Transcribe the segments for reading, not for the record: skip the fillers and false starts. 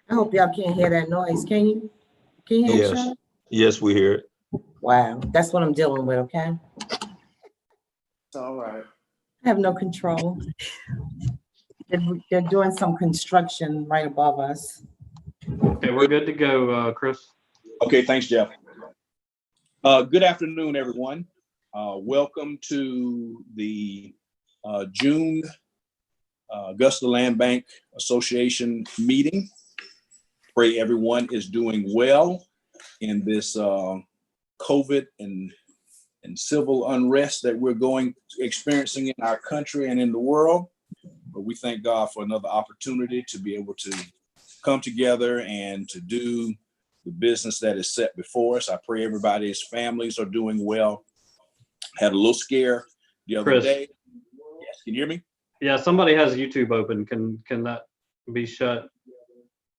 I hope y'all can't hear that noise. Can you? Can you hear it, Yes. Sean? Yes, we hear it. Wow, that's what I'm dealing with, okay? It's all right. I have no control. They're doing some construction right above us. Okay, we're good to go, Chris. Okay, thanks, Jeff. Good afternoon, everyone. Welcome to the June Augusta Land Bank Association meeting. Pray everyone is doing well in this COVID and civil unrest that we're experiencing in our country and in the world. But we thank God for another opportunity to be able to come together and to do the business that is set before us. I pray everybody's families are doing well. Had a little scare the other Chris. day. Yes, can you hear me? Yeah, somebody has YouTube open. Can that be shut?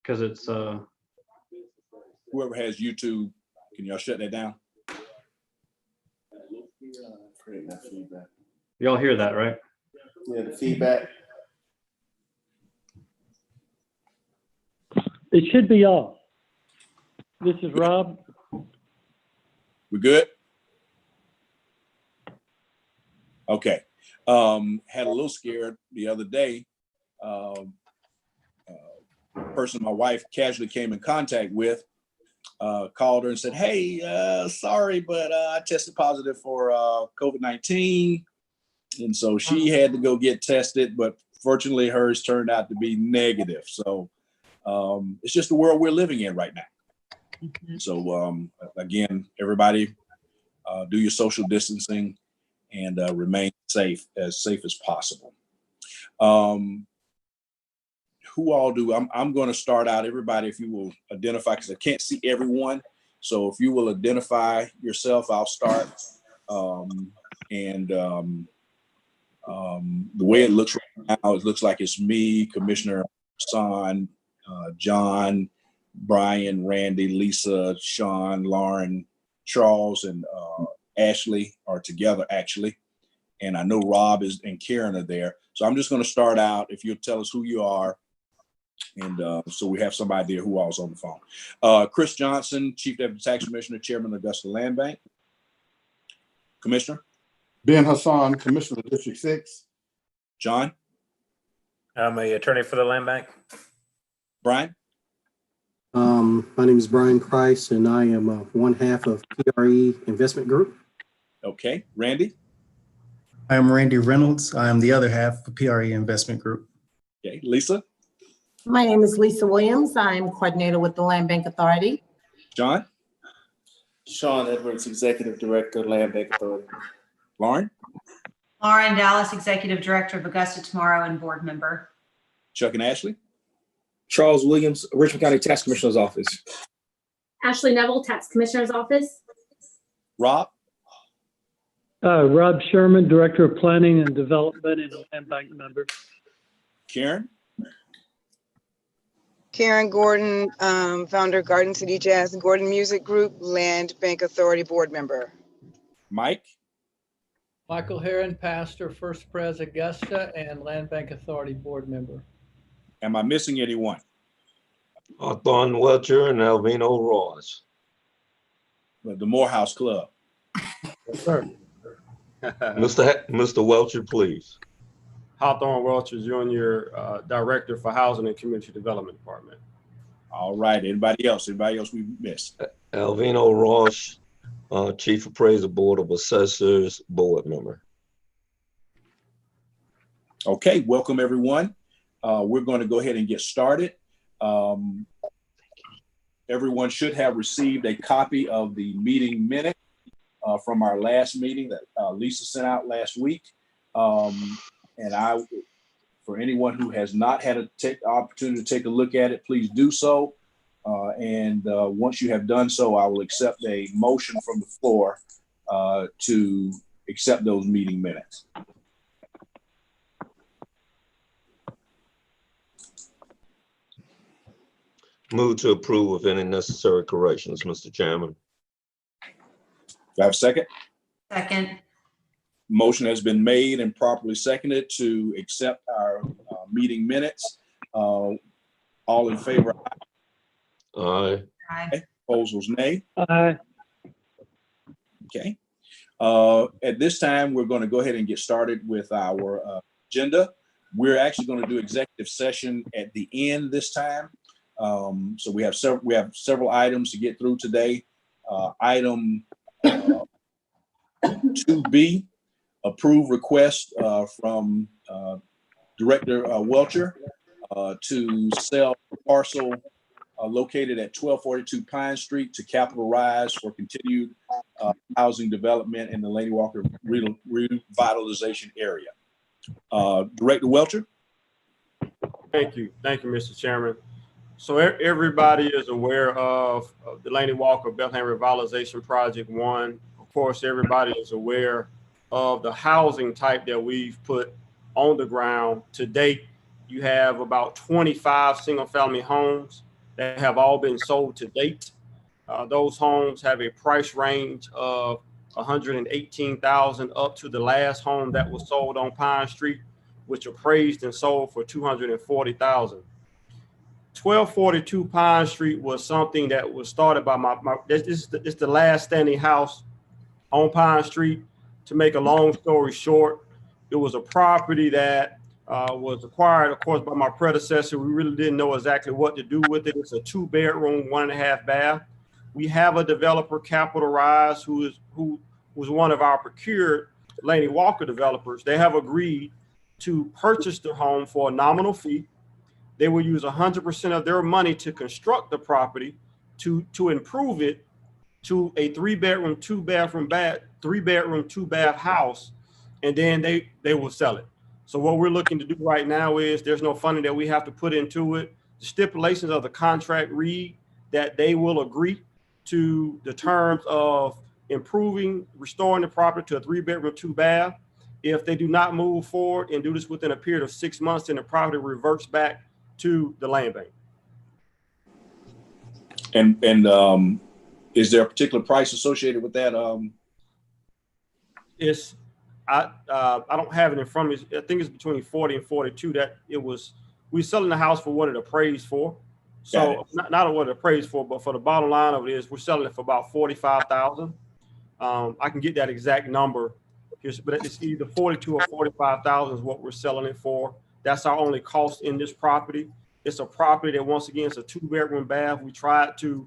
Because it's Whoever has YouTube, can y'all shut that down? y'all hear that, right? Yeah, the feedback. It should be off. This is Rob. We good? Okay. Had a little scared the other day. Person my wife casually came in contact with called her and said, hey, sorry, but I tested positive for COVID-19. And so she had to go get tested, but fortunately hers turned out to be negative. So it's just the world we're living in right now. So again, everybody do your social distancing and remain safe as possible. Who all do? I'm going to start out. Everybody, if you will identify, because I can't see everyone. So if you will identify yourself, I'll start. The way it looks right now, it looks like it's me, Commissioner Son, John, Brian, Randy, Lisa, Sean, Lauren, Charles, and Ashley are together, actually. And I know Rob and Karen are there. So I'm just going to start out. If you'll tell us who you are. And so we have some idea who all's on the phone. Chris Johnson, Chief Deputy Tax Commissioner, Chairman of Augusta Land Bank. Commissioner. Ben Hassan, Commissioner of District 6. John. I'm an attorney for the Land Bank. Brian. My name is Brian Price, and I am one half of PRE Investment Group. Okay. Randy. I am Randy Reynolds. I am the other half of PRE Investment Group. Okay. Lisa. My name is Lisa Williams. I'm coordinator with the Land Bank Authority. John. Sean Edwards, Executive Director, Land Bank Authority. Lauren. Lauren Dallas, Executive Director of Augusta Tomorrow and board member. Chuck and Ashley. Charles Williams, Richmond County Tax Commissioner's Office. Ashley Neville, Tax Commissioner's Office. Rob. Rob Sherman, Director of Planning and Development and Land Bank member. Karen. Karen Gordon, founder Garden City Jazz and Gordon Music Group, Land Bank Authority board member. Mike. Michael Heron, pastor, First Pres Augusta and Land Bank Authority board member. Am I missing anyone? Thornton Welcher and Alvino Ross. The Morehouse Club. Yes, sir. Mr. Welcher, please. Hawthorne Welcher Jr., Director for Housing and Community Development Department. All right. Anybody else? Anybody else we missed? Alvino Ross, Chief Appraiser Board of Assessors, board member. Okay. Welcome, everyone. We're going to go ahead and get started. Everyone should have received a copy of the meeting minute from our last meeting that Lisa sent out last week. And for anyone who has not had an opportunity to take a look at it, please do so. And once you have done so, I will accept a motion from the floor to accept those meeting minutes. Move to approve with any necessary corrections, Mr. Chairman. Do I have a second? Second. Motion has been made and properly seconded to accept our meeting minutes. All in favor? Aye. Aye. Proposals, nay. Aye. Okay. At this time, we're going to go ahead and get started with our agenda. We're actually going to do executive session at the end this time. So we have several items to get through today. Item 2B, approve request from Director Welcher to sell parcel located at 1242 Pine Street to Capital Rise for continued housing development in the Laney Walker revitalization area. Director Welcher. Thank you, Mr. Chairman. So everybody is aware of the Laney Walker Bethlehem Revitalization Project 1. Of course, everybody is aware of the housing type that we've put on the ground. To date, you have about 25 single-family homes that have all been sold to date. Those homes have a price range of $118,000 up to the last home that was sold on Pine Street, which appraised and sold for $240,000. 1242 Pine Street was something that was started by it's the last standing house on Pine Street. To make a long story short, it was a property that was acquired, of course, by my predecessor. We really didn't know exactly what to do with it. It's a 2-bedroom, 1.5 bath. We have a developer, Capital Rise, who was one of our procured Laney Walker developers. They have agreed to purchase the home for a nominal fee. They will use 100% of their money to construct the property to improve it to a 3-bedroom, 2-bath house, and then they will sell it. So what we're looking to do right now is there's no funding that we have to put into it. The stipulations of the contract read that they will agree to the terms of restoring the property to a 3-bedroom, 2-bath. If they do not move forward and do this within a period of 6 months, then the property reverts back to the land bank. And is there a particular price associated with that? I don't have it in front of me. I think it's between 40 and 42. We're selling the house for what it appraised for. So not what it appraised for, but for the bottom line of it is we're selling it for about $45,000. I can get that exact number, but it's either 42 or 45,000 is what we're selling it for. That's our only cost in this property. It's a property that, once again, it's a 2-bedroom bath. We tried to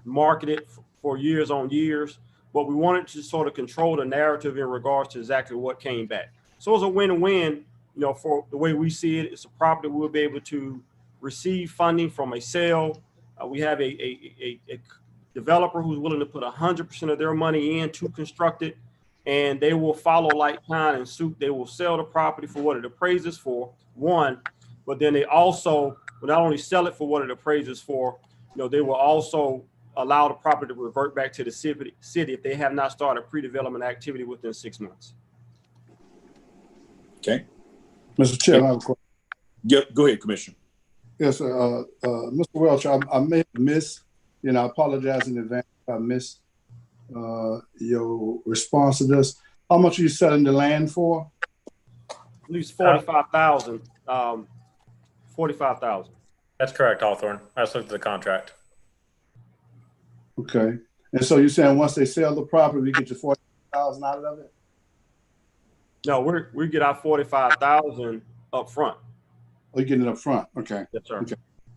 market it for years on years, but we wanted to sort of control the narrative in regards to exactly what came back. So it's a win-win, for the way we see it. It's a property we'll be able to receive funding from a sale. We have a developer who's willing to put 100% of their money in to construct it, and they will follow like kind and suit. They will sell the property for what it appraises for, one, but then they also will not only sell it for what it appraises for, they will also allow the property to revert back to the city if they have not started pre-development activity within 6 months. Okay. Mr. Chair, I have a question. Go ahead, Commissioner. Yes, Mr. Welch, I may have missed, I apologize in advance if I missed your response to this. How much are you selling the land for? At least 45,000. 45,000. That's correct, Hawthorne. I just looked at the contract. Okay. And so you're saying once they sell the property, we get your 40,000 out of it? No, we get our 45,000 up front. Oh, you're getting it up front. Okay. Yes, sir. Okay.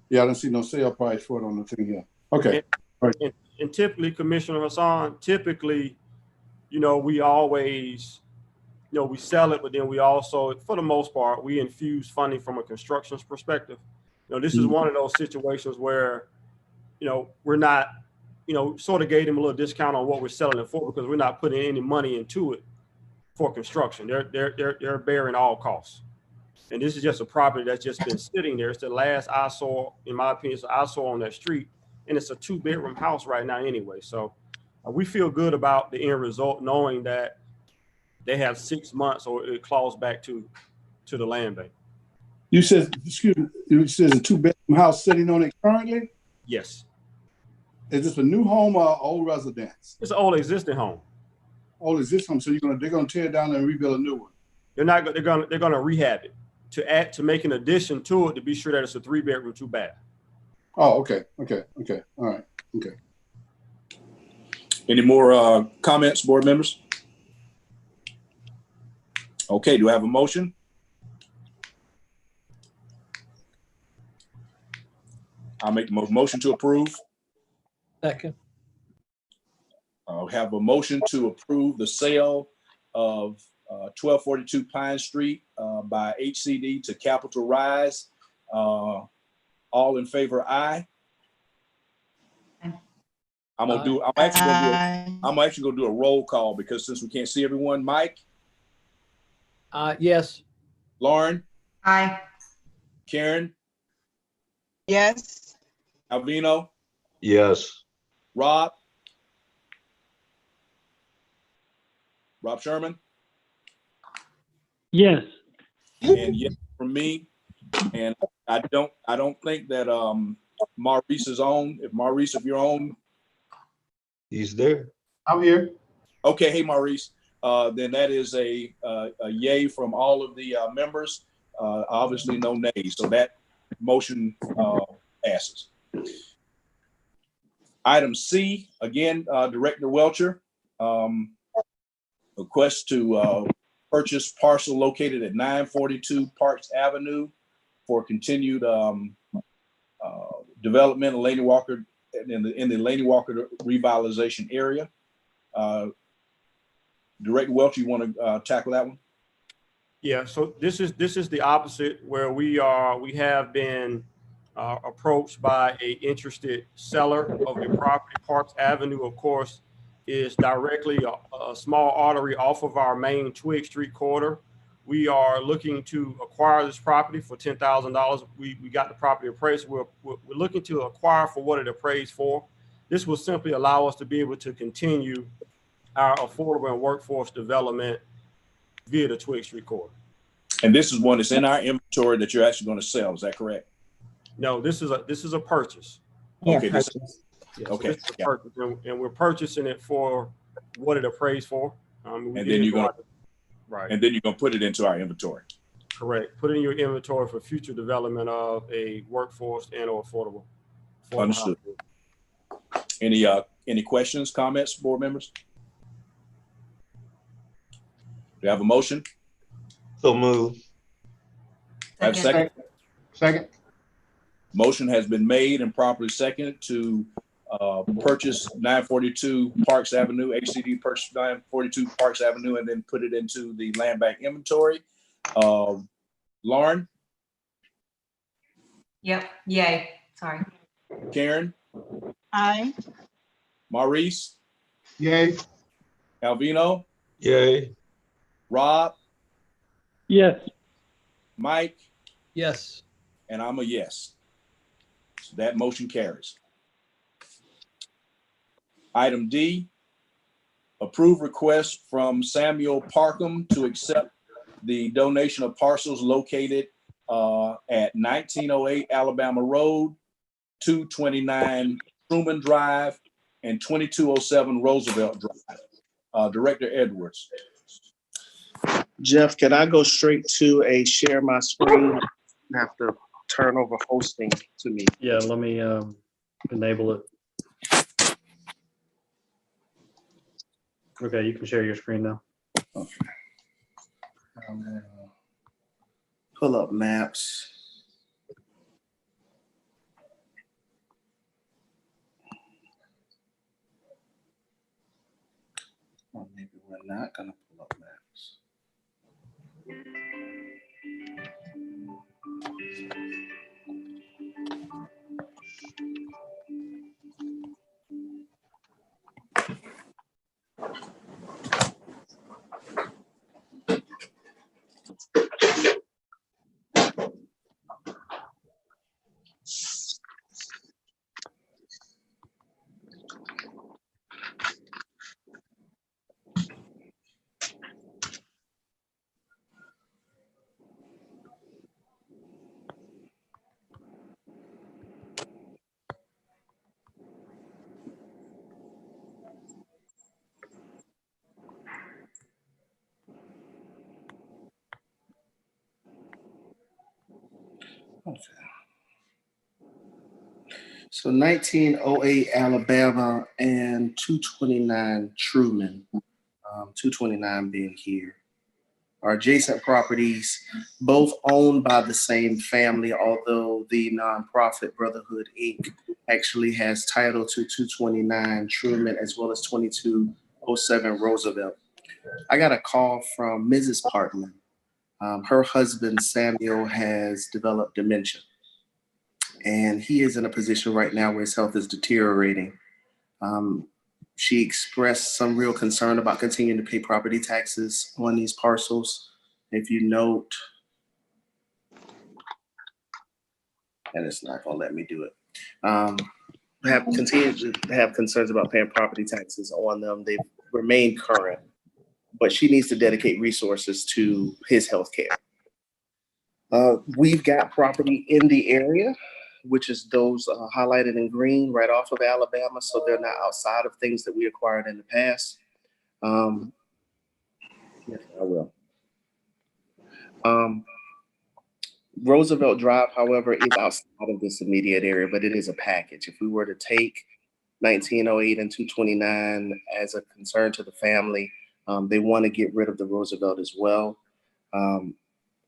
Yeah, I don't see no sale price for it on the thing here. Okay. And typically, Commissioner Hassan, we always, we sell it, but then we also, for the most part, we infuse funding from a construction perspective. This is one of those situations where, we're not, sort of gave them a little discount on what we're selling it for because we're not putting any money into it for construction. They're bearing all costs. And this is just a property that's just been sitting there. It's the last eyesore, in my opinion, it's an eyesore on that street. And it's a 2-bedroom house right now anyway. So we feel good about the end result, knowing that they have 6 months or it claws back to the land bank. You said, excuse me, you said a 2-bedroom house sitting on it currently? Yes. Is this a new home or old residence? It's an old existing home. Old existing home. So they're gonna tear it down and rebuild a new one. They're gonna rehab it to make an addition to it to be sure that it's a 3-bedroom, 2-bath. Oh, okay. All right. Okay. Any more comments, board members? Okay, do I have a motion? I'll make the motion to approve. Second. I'll have a motion to approve the sale of 1242 Pine Street by HCD to Capital Rise. All in favor, aye. I'm actually gonna do a roll call because since we can't see everyone. Mike? Yes. Lauren? Aye. Karen? Yes. Alvino? Yes. Rob? Rob Sherman? Yes. And yes from me. And I don't think that Maurice is on. If you're on. He's there. I'm here. Okay, hey Maurice. Then that is a yay from all of the members. Obviously no nays, so that motion passes. Item C, again, Director Welcher, request to purchase parcel located at 942 Parks Avenue for continued development of Laney Walker in the Laney Walker revitalization area. Director Welcher, you want to tackle that one? Yeah, so this is the opposite, where we have been approached by a interested seller of the property. Parks Avenue, of course, is directly a small artery off of our main Twig Street corridor. We are looking to acquire this property for $10,000. We got the property appraised. We're looking to acquire for what it appraised for. This will simply allow us to be able to continue our affordable and workforce development via the Twig Street corridor. And this is one that's in our inventory that you're actually going to sell. Is that correct? No, this is a purchase. Okay. Yes, Okay. so this is a purchase, and we're purchasing it for what it appraised for. And then you're going to put it into our inventory. Correct. Put it in your inventory for future development of a workforce and or affordable. Understood. Any questions, comments, board members? Do you have a motion? So move. I have a second. Second. Motion has been made and properly seconded to purchase 942 Parks Avenue, HCD purchase 942 Parks Avenue, and then put it into the land bank inventory. Lauren? Yep. Yay. Sorry. Karen? Aye. Maurice? Yay. Alvino? Yay. Rob? Yes. Mike? Yes. And I'm a yes. So that motion carries. Item D, approve request from Samuel Parkham to accept the donation of parcels located at 1908 Alabama Road, 229 Truman Drive, and 2207 Roosevelt Drive. Director Edwards. Jeff, can I go straight to a share my screen? I have to turn over hosting to me. Yeah, let me enable it. Okay, you can share your screen now. Okay. I'm gonna pull up maps. Or maybe we're not gonna pull up maps. Okay. So 1908 Alabama and 229 Truman, 229 being here, are adjacent properties, both owned by the same family, although the nonprofit Brotherhood Inc. actually has title to 229 Truman as well as 2207 Roosevelt. I got a call from Mrs. Parkman. Her husband, Samuel, has developed dementia, and he is in a position right now where his health is deteriorating. She expressed some real concern about continuing to pay property taxes on these parcels. If you note, and it's not gonna let me do it. Have continued to have concerns about paying property taxes on them. They've remained current, but she needs to dedicate resources to his health care. We've got property in the area, which is those highlighted in green right off of Alabama, so they're not outside of things that we acquired in the past. Yes, I will. Roosevelt Drive, however, is outside of this immediate area, but it is a package. If we were to take 1908 and 229 as a concern to the family, they want to get rid of the Roosevelt as well.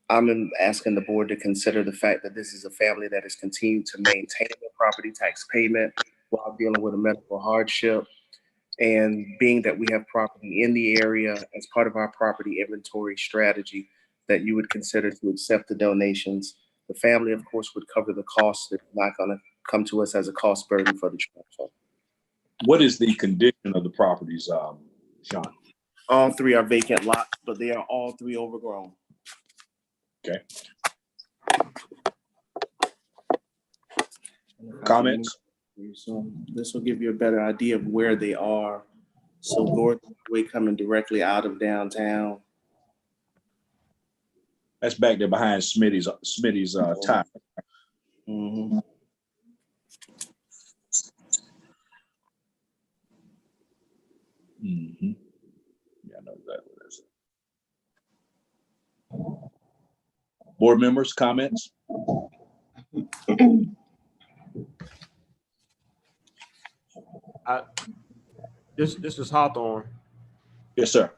I'm asking the board to consider the fact that this is a family that has continued to maintain their property tax payment while dealing with a medical hardship. And being that we have property in the area as part of our property inventory strategy, that you would consider to accept the donations. The family, of course, would cover the cost. It's not going to come to us as a cost burden for the transfer. What is the condition of the properties, Sean? All three are vacant lots, but they are all three overgrown. Okay. Comments? So this will give you a better idea of where they are. So Gordon Way coming directly out of downtown. That's back there behind Smitty's tire. Mm-hmm. Mm-hmm. Yeah, I know exactly what that's. Board members, comments? This is Hawthorne. Yes, sir.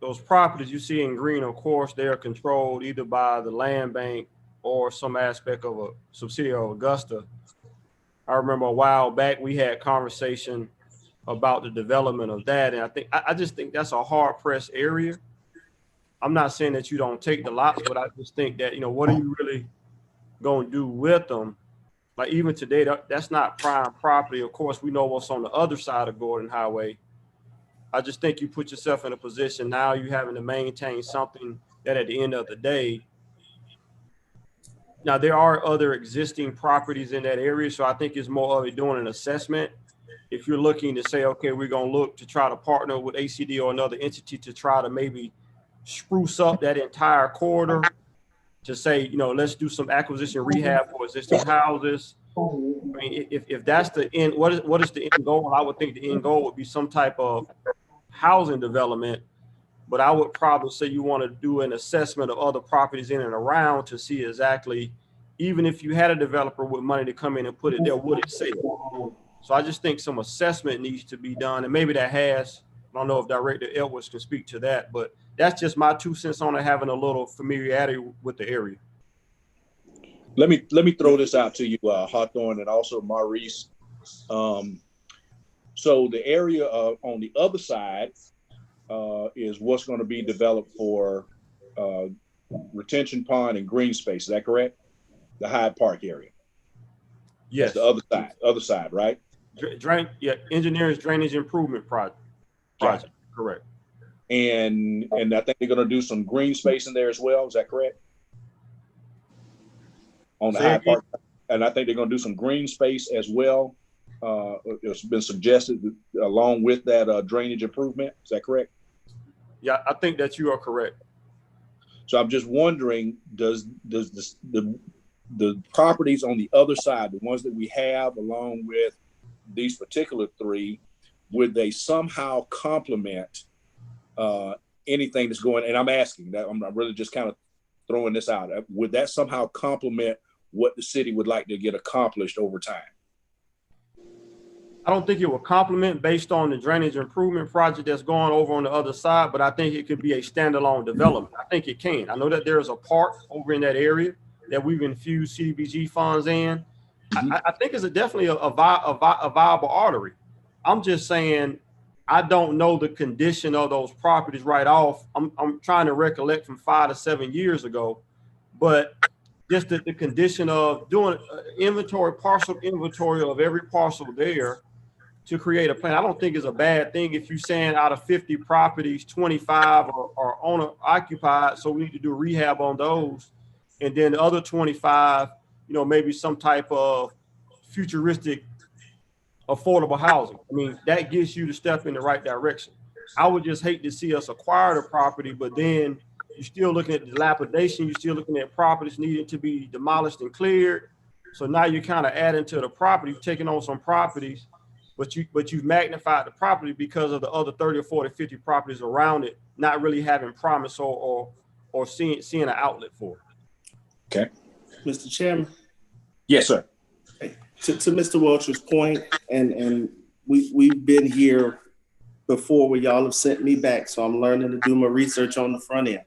Those properties you see in green, of course, they are controlled either by the land bank or some aspect of a subsidiary of Augusta. I remember a while back we had conversation about the development of that, and I just think that's a hard pressed area. I'm not saying that you don't take the lots, but I just think that, what are you really going to do with them? Like even today, that's not prime property. Of course, we know what's on the other side of Gordon Highway. I just think you put yourself in a position now you having to maintain something that at the end of the day, now there are other existing properties in that area. So I think it's more of doing an assessment. If you're looking to say, okay, we're going to look to try to partner with ACD or another entity to try to maybe spruce up that entire corridor to say, let's do some acquisition rehab for existing houses. I mean, if that's the end, what is the end goal? I would think the end goal would be some type of housing development, but I would probably say you want to do an assessment of other properties in and around to see exactly, even if you had a developer with money to come in and put it there, would it sell? So I just think some assessment needs to be done, and maybe that has. I don't know if Director Edwards can speak to that, but that's just my 2 cents on it, having a little familiarity with the area. Let me throw this out to you, Hawthorne, and also Maurice. So the area on the other side is what's going to be developed for retention pond and green space. Is that correct? The Hyde Park area. Yes. That's the other side, right? Engineers drainage improvement project. Correct. And I think they're going to do some green space in there as well. Is that correct? On the Hyde Park, and I think they're going to do some green space as well. It's been suggested along with that drainage improvement. Is that correct? Yeah, I think that you are correct. So I'm just wondering, does the properties on the other side, the ones that we have along with these particular three, would they somehow complement anything that's going? And I'm asking that, I'm really just kind of throwing this out. Would that somehow complement what the city would like to get accomplished over time. I don't think it will complement based on the drainage improvement project that's going over on the other side, but I think it could be a standalone development. I think it can. I know that there's a park over in that area that we've infused CDBG funds in. I think it's definitely a viable artery. I'm just saying, I don't know the condition of those properties right off. I'm trying to recollect from 5 to 7 years ago, but just the condition of doing partial inventory of every parcel there to create a plan. I don't think it's a bad thing if you're saying out of 50 properties, 25 are owner occupied. So we need to do rehab on those. And then the other 25, maybe some type of futuristic affordable housing. I mean, that gets you to step in the right direction. I would just hate to see us acquire the property, but then you're still looking at dilapidation. You're still looking at properties needing to be demolished and cleared. So now you're kind of adding to the property, taking on some properties, but you've magnified the property because of the other 30 or 40, 50 properties around it, not really having promise or seeing an outlet for it. Okay. Mr. Chairman. Yes, sir. To Mr. Welch's point, and we've been here before where y'all have sent me back, so I'm learning to do my research on the front end.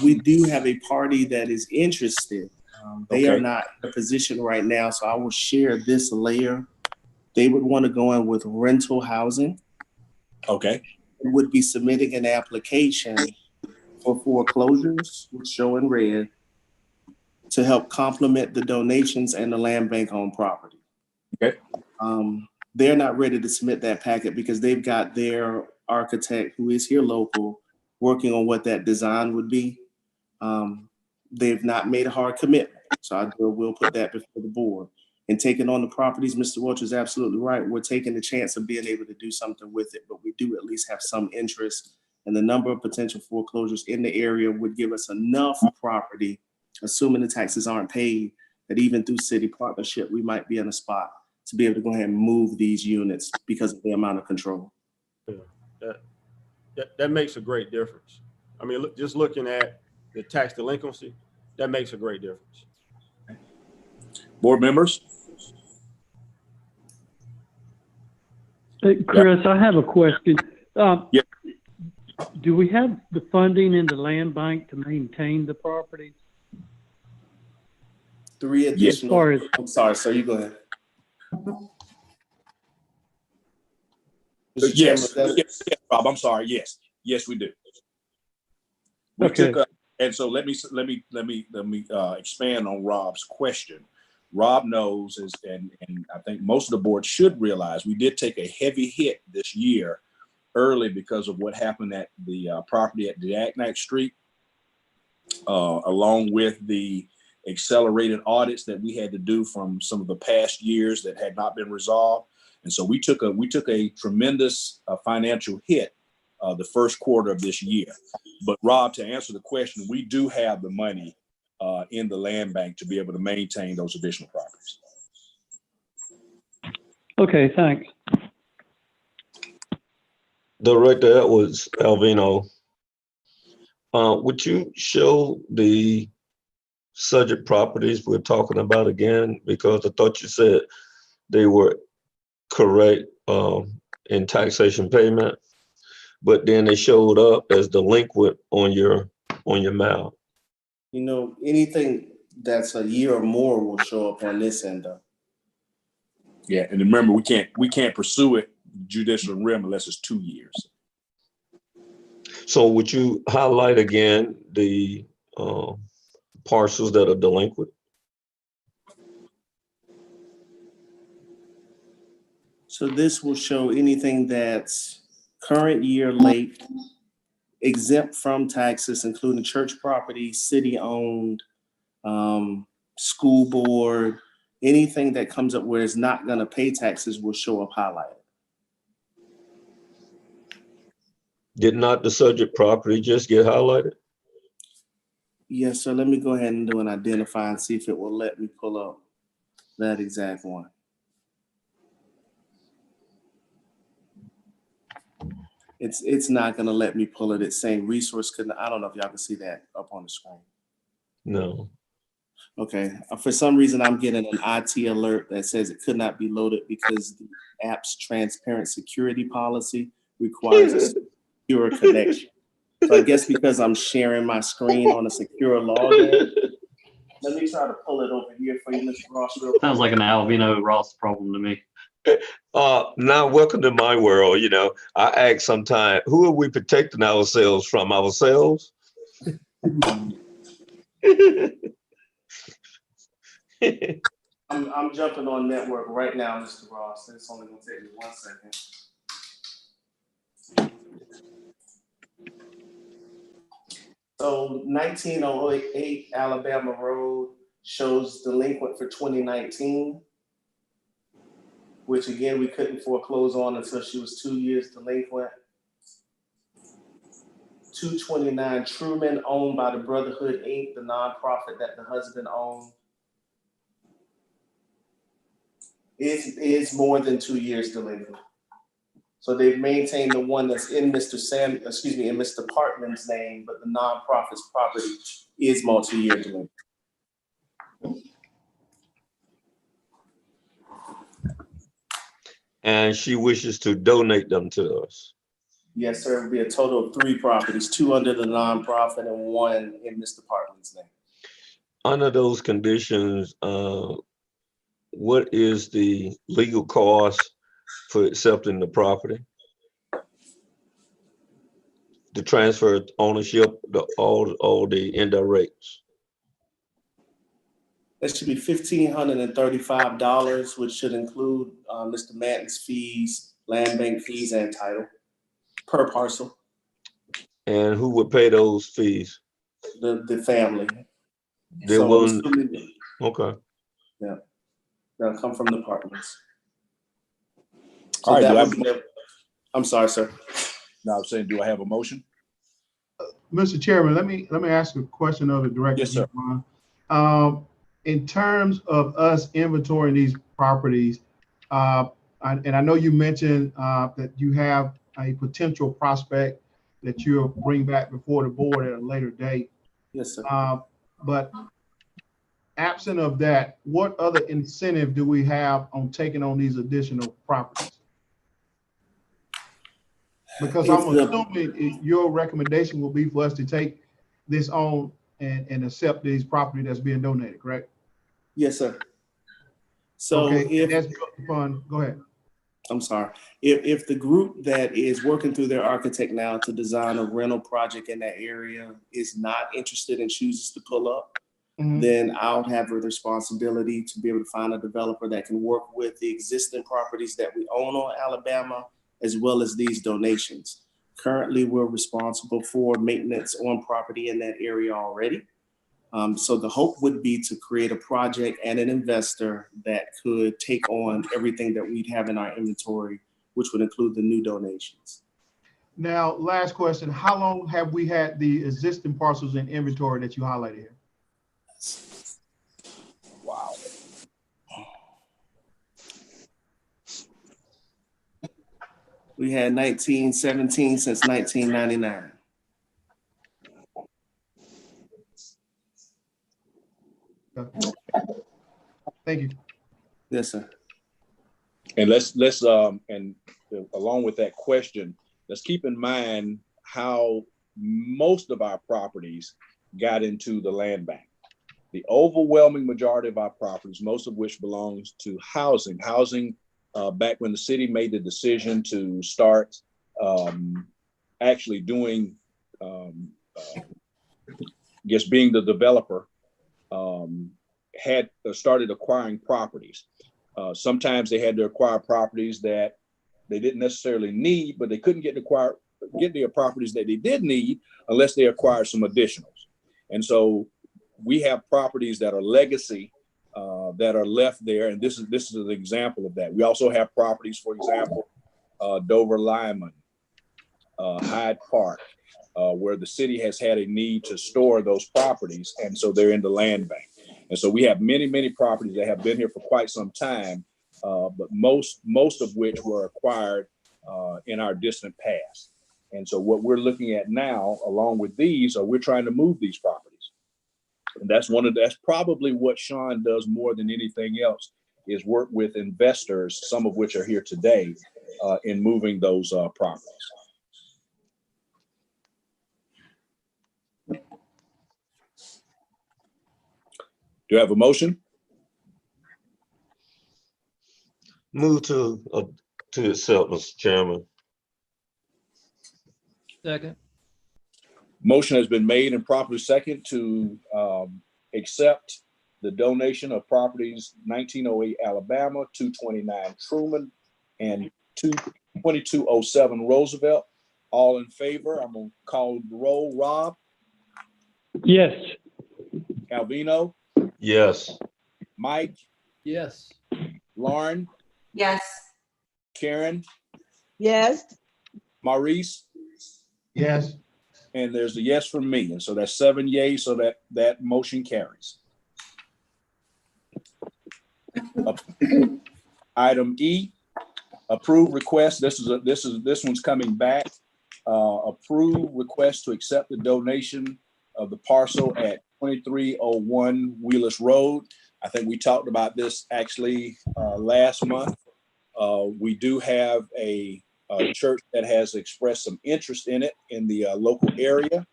We do have a party that is interested. They are not in a position right now, so I will share this layer. They would want to go in with rental housing. Okay. It would be submitting an application for foreclosures, which show in red, to help complement the donations and the land bank on property. Okay. They're not ready to submit that packet because they've got their architect, who is here local, working on what that design would be. They've not made a hard commitment. So I will put that before the board. And taking on the properties, Mr. Welch is absolutely right. We're taking the chance of being able to do something with it, but we do at least have some interest. And the number of potential foreclosures in the area would give us enough property, assuming the taxes aren't paid, that even through city partnership, we might be in a spot to be able to go ahead and move these units because of the amount of control. Yeah, that makes a great difference. I mean, just looking at the tax delinquency, that makes a great difference. Board members? Hey, Chris, I have a question. Yeah. Do we have the funding in the land bank to maintain the property? 3 additional. I'm sorry, sir, you go ahead. Yes, Rob, I'm sorry. Yes, we do. We took and so let me expand on Rob's question. Rob knows, and I think most of the board should realize, we did take a heavy hit this year early because of what happened at the property at Diagnac Street, along with the accelerated audits that we had to do from some of the past years that had not been resolved. And so we took a tremendous financial hit the first quarter of this year. But Rob, to answer the question, we do have the money in the land bank to be able to maintain those additional properties. Okay, thanks. Director Edwards, Alvino, would you show the subject properties we're talking about again? Because I thought you said they were correct in taxation payment, but then they showed up as delinquent on your map. Anything that's a year or more will show up on this end though. Yeah, and remember, we can't pursue it judicial realm unless it's 2 years. So would you highlight again the parcels that are delinquent? So this will show anything that's current year late, exempt from taxes, including church property, city-owned, school board, anything that comes up where it's not going to pay taxes will show up highlighted. Did not the subject property just get highlighted? Yes, sir. Let me go ahead and do an identify and see if it will let me pull up that exact one. It's not going to let me pull it. It's saying resource couldn't. I don't know if y'all can see that up on the screen. No. Okay, for some reason, I'm getting an IT alert that says it could not be loaded because the app's transparent security policy requires a secure connection. So I guess because I'm sharing my screen on a secure login, let me try to pull it over here for you, Mr. Ross. Real quick. Sounds like an Alvino Ross problem to me. Now welcome to my world. You know, I ask sometimes, who are we protecting ourselves from? Ourselves? I'm jumping on network right now, Mr. Ross. It's only gonna take me 1 second. So 1908 Alabama Road shows delinquent for 2019, which again, we couldn't foreclose on until she was 2 years delinquent. 229 Truman, owned by the Brotherhood Inc., the nonprofit that the husband owned, is more than 2 years delinquent. So they've maintained the one that's in Mr. Partman's name, but the nonprofit's property is multi-year delinquent. And she wishes to donate them to us. Yes, sir. It would be a total of 3 properties, 2 under the nonprofit and 1 in Mr. Partman's name. Under those conditions, what is the legal cost for accepting the property? The transfer ownership, all the indirects. That should be $1,535, which should include Mr. Madden's fees, land bank fees, and title per parcel. And who would pay those fees? The family. They So won't. Okay. Yeah, that'll come from the partners. All right, I'm sorry, sir. No, I'm saying, do I have a motion? Mr. Chairman, let me ask a question of the director. Yes, sir. In terms of us inventorying these properties, and I know you mentioned that you have a potential prospect that you'll bring back before the board at a later date. Yes, sir. But absent of that, what other incentive do we have on taking on these additional properties? Because I'm assuming your recommendation will be for us to take this on and accept these property that's being donated, correct? Yes, sir. So okay, if that's fun, go ahead. I'm sorry. If the group that is working through their architect now to design a rental project in that area is not interested and chooses to pull up, then I'll have a responsibility to be able to find a developer that can work with the existing properties that we own on Alabama, as well as these donations. Currently, we're responsible for maintenance on property in that area already. So the hope would be to create a project and an investor that could take on everything that we'd have in our inventory, which would include the new donations. Now, last question, how long have we had the existing parcels in inventory that you highlighted here? Wow. We had 1917 since 1999. Thank you. Yes, sir. And let's and along with that question, let's keep in mind how most of our properties got into the land bank. The overwhelming majority of our properties, most of which belongs to housing, back when the city made the decision to start actually doing, being the developer, had started acquiring properties. Sometimes they had to acquire properties that they didn't necessarily need, but they couldn't get the properties that they did need unless they acquired some additionals. And so we have properties that are legacy that are left there, and this is an example of that. We also have properties, for example, Dover Lyman, Hyde Park, where the city has had a need to store those properties, and so they're in the land bank. And so we have many properties that have been here for quite some time, but most of which were acquired in our distant past. And so what we're looking at now, along with these, we're trying to move these properties. And that's probably what Sean does more than anything else, is work with investors, some of which are here today, in moving those properties. Do you have a motion? Move to accept, Mr. Chairman. Second. Motion has been made and properly second to accept the donation of properties 1908 Alabama, 229 Truman, and 2207 Roosevelt. All in favor? I'm gonna call the roll. Rob? Yes. Alvino? Yes. Mike? Yes. Lauren? Yes. Karen? Yes. Maurice? Yes. And there's a yes from me. And so that's 7 yeas, so that motion carries. Item E, approve request. This one's coming back. Approve request to accept the donation of the parcel at 2301 Wheelers Road. I think we talked about this actually last month. We do have a church that has expressed some interest in it in the local area.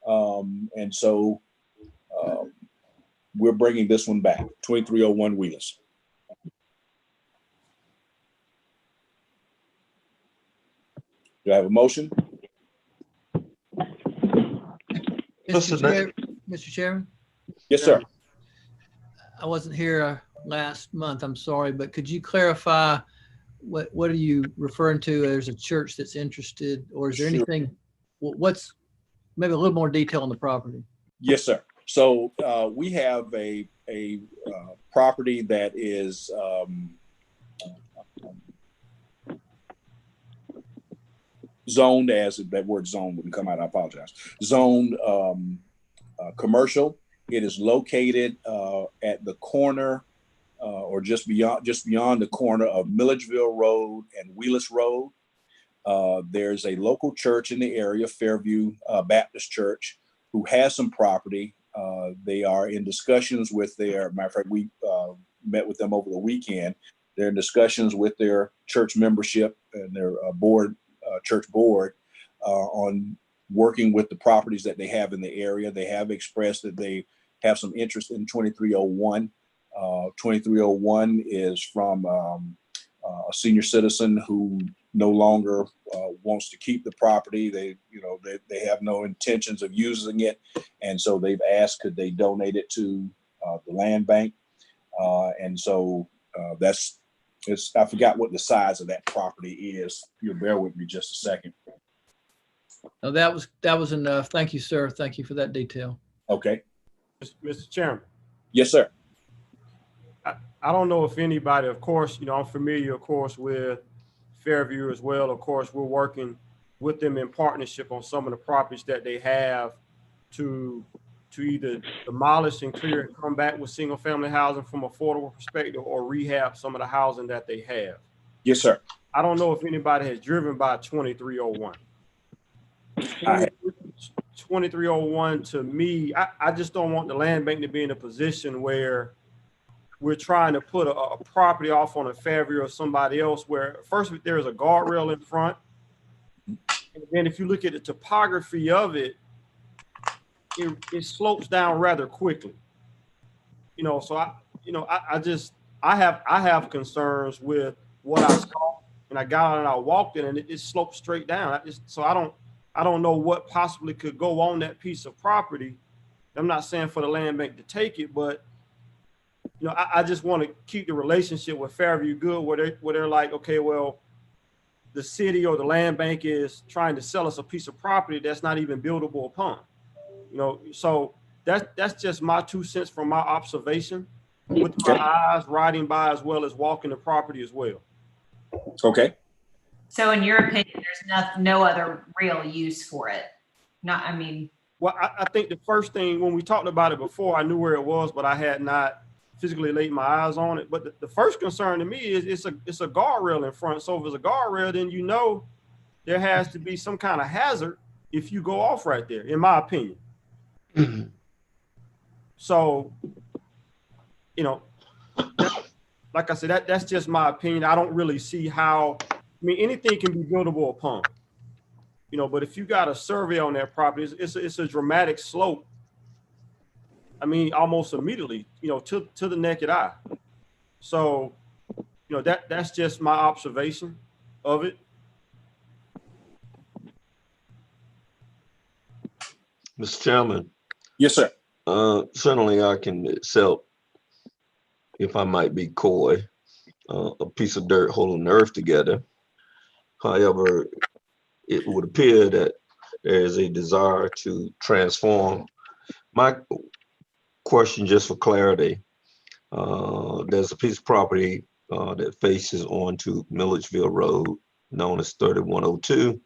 And so we're bringing this one back, 2301 Wheelers. Do I have a motion? Mr. Chairman? Yes, sir. I wasn't here last month, I'm sorry, but could you clarify what are you referring to as a church that's interested, or is there anything, what's maybe a little more detail on the property? Yes, sir. So we have a property that is zoned as, that word zone wouldn't come out, I apologize. Zoned commercial. It is located at the corner or just beyond the corner of Milledgeville Road and Wheelers Road. There's a local church in the area, Fairview Baptist Church, who has some property. They are in discussions with their, matter of fact, we met with them over the weekend. They're in discussions with their church membership and their church board on working with the properties that they have in the area. They have expressed that they have some interest in 2301. 2301 is from a senior citizen who no longer wants to keep the property. They have no intentions of using it, and so they've asked could they donate it to the land bank. And so I forgot what the size of that property is. You'll bear with me just a second. No, that was enough. Thank you, sir. Thank you for that detail. Okay. Mr. Chairman. Yes, sir. I don't know if anybody, of course, I'm familiar, of course, with Fairview as well. Of course, we're working with them in partnership on some of the properties that they have to either demolish and clear and come back with single family housing from affordable perspective, or rehab some of the housing that they have. Yes, sir. I don't know if anybody has driven by 2301. 2301 to me, I just don't want the land bank to be in a position where we're trying to put a property off on a Fairview or somebody else where first there's a guardrail in front. And then if you look at the topography of it, it slopes down rather quickly. So I have concerns with what I saw, and I got out and I walked it and it sloped straight down. I don't know what possibly could go on that piece of property. I'm not saying for the land bank to take it, but I just want to keep the relationship with Fairview good, where they're like, okay, well, the city or the land bank is trying to sell us a piece of property that's not even buildable upon. So that's just my 2 cents from my observation with my eyes riding by as well as walking the property as well. Okay. So in your opinion, there's no other real use for it? Well, I think the first thing, when we talked about it before, I knew where it was, but I had not physically laid my eyes on it. But the first concern to me is it's a guardrail in front. So if it's a guardrail, then there has to be some kind of hazard if you go off right there, in my opinion. So, you know, like I said, that's just my opinion. I don't really see how, I mean, anything can be buildable upon, you know, but if you got a survey on that property, it's a dramatic slope. I mean, almost immediately, you know, to the naked eye. So, you know, that's just my observation of it. Mr. Chairman. Yes, sir. Certainly I can accept, if I might be coy, a piece of dirt holding the earth together. However, it would appear that there is a desire to transform. My question, just for clarity, there's a piece of property that faces onto Milledgeville Road, known as 3102.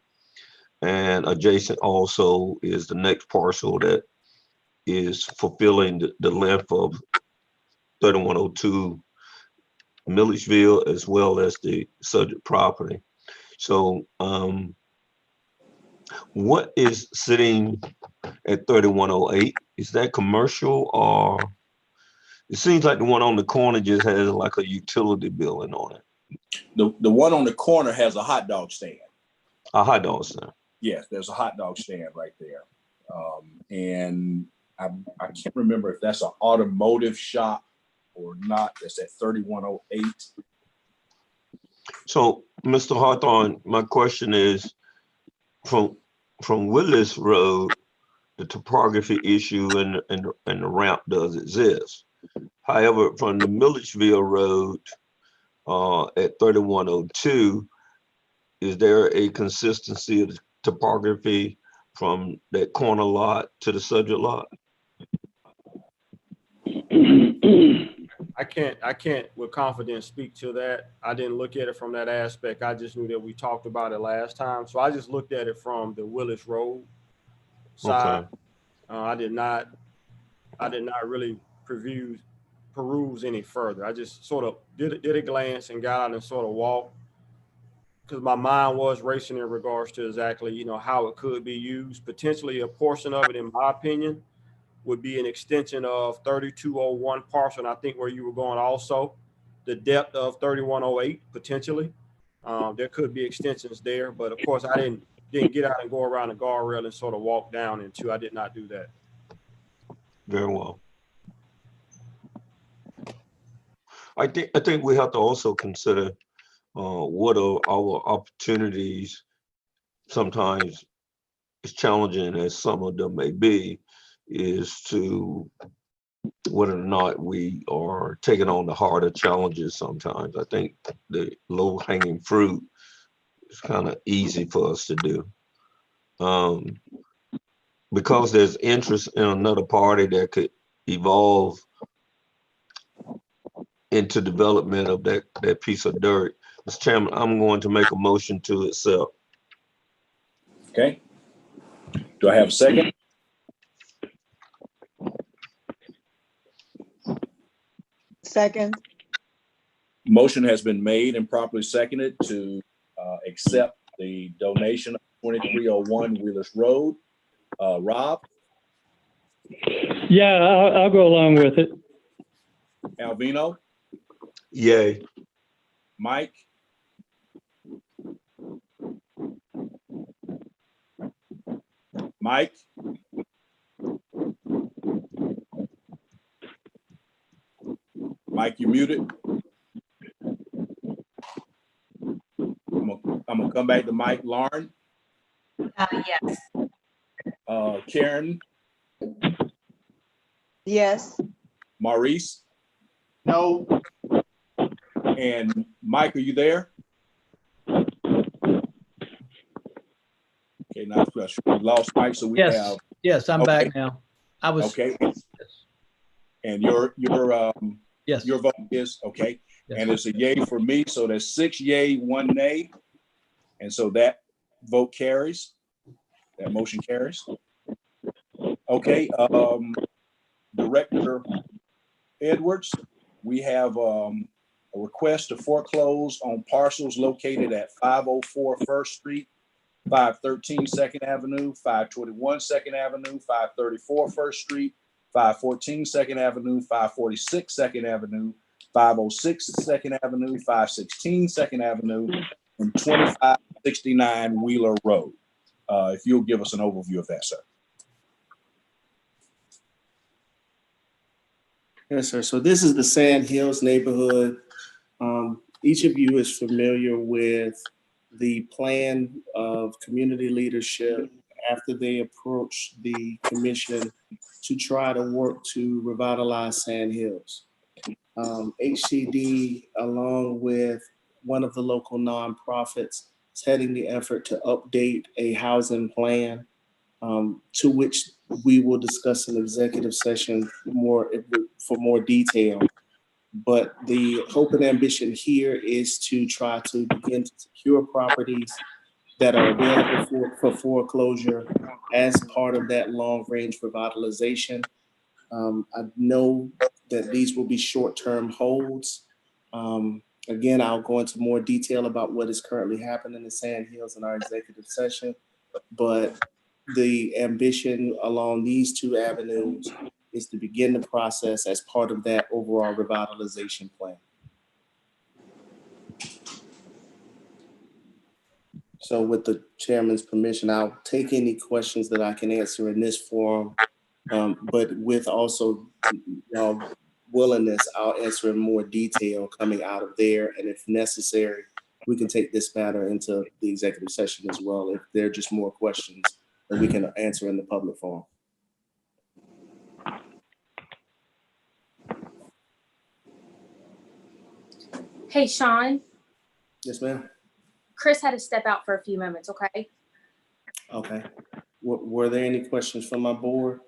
And adjacent also is the next parcel that is fulfilling the length of 3102 Milledgeville, as well as the subject property. So what is sitting at 3108? Is that commercial, or it seems like the one on the corner just has like a utility building on it? The one on the corner has a hot dog stand. A hot dog stand. Yes, there's a hot dog stand right there. And I can't remember if that's an automotive shop or not. That's at 3108. So, Mr. Hawthorne, my question is, from Willis Road, the topography issue and the ramp does exist. However, from the Milledgeville Road at 3102, is there a consistency of the topography from that corner lot to the subject lot? I can't with confidence speak to that. I didn't look at it from that aspect. I just knew that we talked about it last time. So I just looked at it from the Willis Road side. Okay. I did not really peruse any further. I just sort of did a glance and got out and sort of walked, because my mind was racing in regards to exactly, you know, how it could be used. Potentially a portion of it, in my opinion, would be an extension of 3201 parcel, and I think where you were going also, the depth of 3108 potentially. There could be extensions there, but of course I didn't get out and go around the guardrail and sort of walk down into. I did not do that. Very well. I think we have to also consider what are our opportunities. Sometimes, as challenging as some of them may be, is to whether or not we are taking on the harder challenges sometimes. I think the low-hanging fruit is kind of easy for us to do. Because there's interest in another party that could evolve into development of that piece of dirt. Mr. Chairman, I'm going to make a motion to accept. Okay. Do I have a second? Second. Motion has been made and properly seconded to accept the donation of 2301 Willis Road. Rob? Yeah, I'll go along with it. Alvino? Yay. Mike? Mike? Mike, you muted. I'm gonna come back to Mike. Lauren? Yes. Karen? Yes. Maurice? No. And Mike, are you there? Okay, now we lost Mike, so we have. Yes, I'm okay. back now. I was okay. And your yes. Your vote is okay. Yes. And it's a yay for me, so there's 6 yay, 1 nay, and so that vote carries. That motion carries. Okay, Director Edwards, we have a request to foreclose on parcels located at 504 First Street, 513 Second Avenue, 521 Second Avenue, 534 First Street, 514 Second Avenue, 546 Second Avenue, 506 Second Avenue, 516 Second Avenue, and 2569 Wheeler Road. If you'll give us an overview of that, sir. Yes, sir. So this is the Sand Hills neighborhood. Each of you is familiar with the plan of community leadership after they approach the commission to try to work to revitalize Sand Hills. HCD, along with one of the local nonprofits, is heading the effort to update a housing plan, to which we will discuss in executive session for more detail. But the hope and ambition here is to try to begin to secure properties that are available for foreclosure as part of that long-range revitalization. I know that these will be short-term holds. Again, I'll go into more detail about what is currently happening in Sand Hills in our executive session, but the ambition along these two avenues is to begin the process as part of that overall revitalization plan. So with the chairman's permission, I'll take any questions that I can answer in this forum, but with also willingness, I'll answer in more detail coming out of there. And if necessary, we can take this matter into the executive session as well if there are just more questions that we can answer in the public forum. Hey, Sean, Yes, ma'am. Chris had to step out for a few moments, okay? Okay. Were there any questions from my board?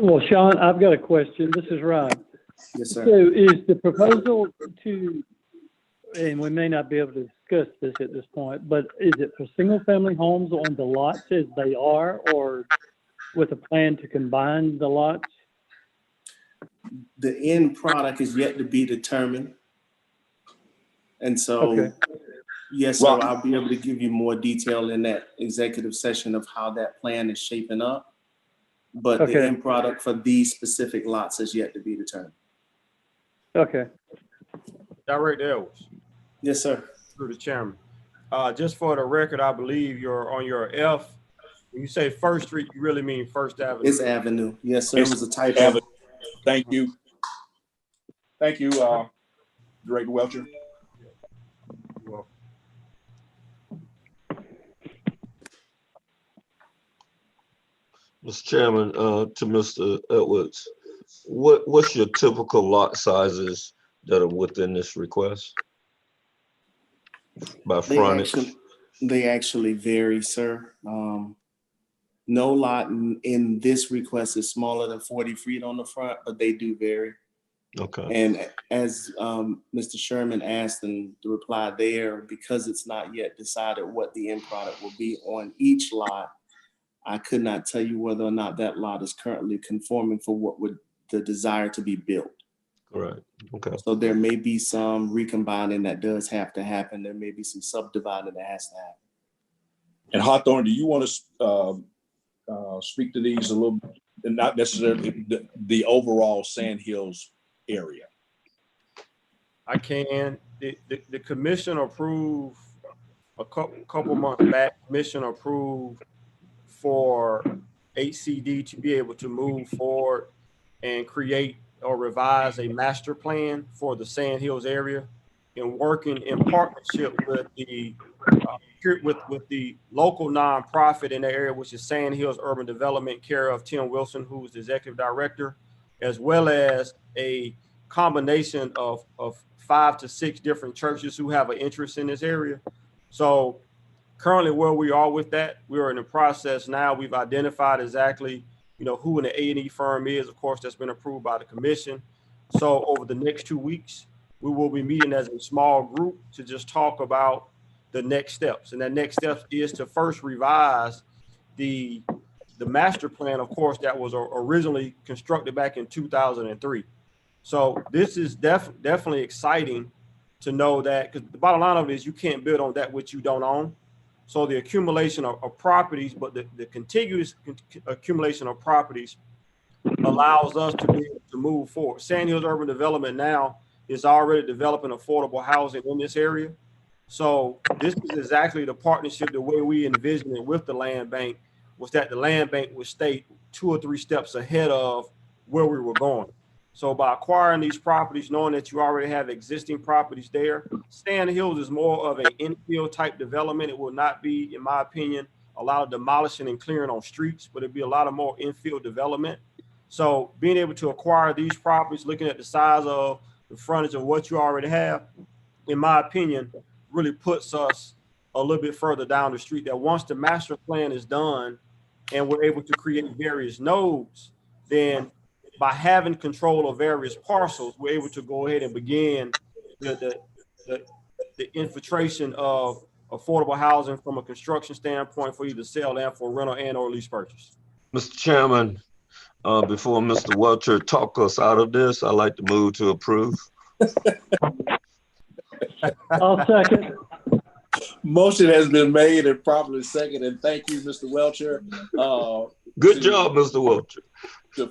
Well, Sean, I've got a question. This is Rob. Yes, sir. So is the proposal to, and we may not be able to discuss this at this point, but is it for single family homes on the lots as they are, or with a plan to combine the lots? The end product is yet to be determined. And so, Okay. yes, sir, I'll be able to give you more detail in that executive session of how that plan is shaping up. But the end product for these specific lots is yet to be determined. Okay. Director Edwards. Yes, sir. Through the chairman. Just for the record, I believe you're on your F. When you say First Street, you really mean First Avenue. It's Avenue. Yes, sir. It was a typo. Thank you. Thank you, Director Welcher. Mr. Chairman, to Mr. Edwards, what's your typical lot sizes that are within this request? By frontage? They actually vary, sir. No lot in this request is smaller than 40 feet on the front, but they do vary. Okay. And as Mr. Sherman asked in the reply there, because it's not yet decided what the end product will be on each lot, I could not tell you whether or not that lot is currently conforming for what would the desire to be built. Correct. Okay. So there may be some recombining that does have to happen. There may be some subdividing that has to happen. And Hawthorne, do you want to speak to these a little bit, and not necessarily the overall Sand Hills area? I can. The commission approved a couple months back. Commission approved for HCD to be able to move forward and create or revise a master plan for the Sand Hills area, and working in partnership with the local nonprofit in the area, which is Sand Hills Urban Development, care of Tim Wilson, who's the executive director, as well as a combination of 5 to 6 different churches who have an interest in this area. So currently where we are with that, we are in the process now. We've identified exactly, who an A&E firm is. Of course, that's been approved by the commission. So over the next 2 weeks, we will be meeting as a small group to just talk about the next steps. And that next step is to first revise the master plan, of course, that was originally constructed back in 2003. So this is definitely exciting to know that, because the bottom line of it is you can't build on that which you don't own. So the accumulation of properties, but the contiguous accumulation of properties allows us to be able to move forward. Sand Hills Urban Development now is already developing affordable housing in this area. So this is exactly the partnership, the way we envisioned it with the land bank, was that the land bank would stay 2 or 3 steps ahead of where we were going. So by acquiring these properties, knowing that you already have existing properties there, Sand Hills is more of an infill type development. It will not be, in my opinion, a lot of demolishing and clearing on streets, but it'd be a lot of more infill development. So being able to acquire these properties, looking at the size of the frontage of what you already have, in my opinion, really puts us a little bit further down the street, that once the master plan is done and we're able to create various nodes, then by having control of various parcels, we're able to go ahead and begin the infiltration of affordable housing from a construction standpoint for either sale and for rental and or lease purchase. Mr. Chairman, before Mr. Welcher talk us out of this, I'd like to move to approve. I'll second. Motion has been made and properly seconded. And thank you, Mr. Welcher. Good job, Mr. Welcher. To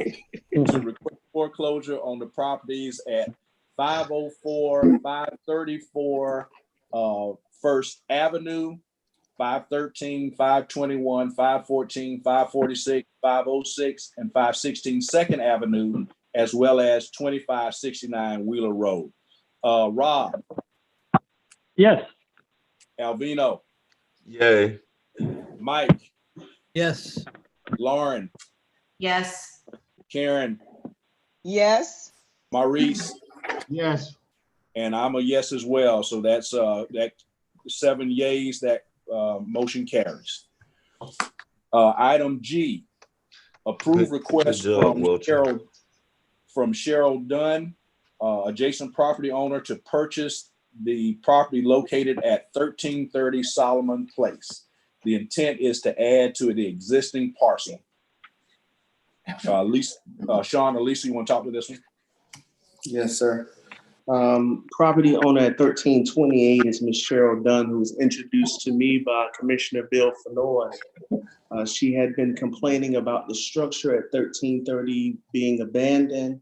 request foreclosure on the properties at 504, 534 First Avenue, 513, 521, 514, 546, 506, and 516 Second Avenue, as well as 2569 Wheeler Road. Rob? Yes. Alvino? Yay. Mike? Yes. Lauren? Yes. Karen? Yes. Maurice? Yes. And I'm a yes as well. So that's that 7 yays, that motion carries. Item G, approve request from Cheryl Dunn, adjacent property owner, to purchase the property located at 1330 Solomon Place. The intent is to add to the existing parcel. Sean or Lisa, you want to talk to this one? Yes, sir. Property owner at 1328 is Ms. Cheryl Dunn, who was introduced to me by Commissioner Bill Fenoy. She had been complaining about the structure at 1330 being abandoned,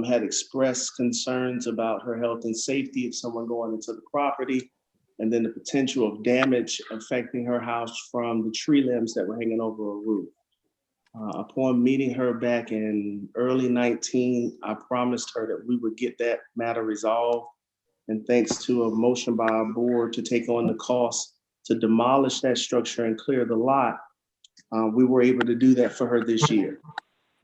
had expressed concerns about her health and safety of someone going into the property, and then the potential of damage affecting her house from the tree limbs that were hanging over a roof. Upon meeting her back in early 19, I promised her that we would get that matter resolved. And thanks to a motion by our board to take on the cost to demolish that structure and clear the lot, we were able to do that for her this year.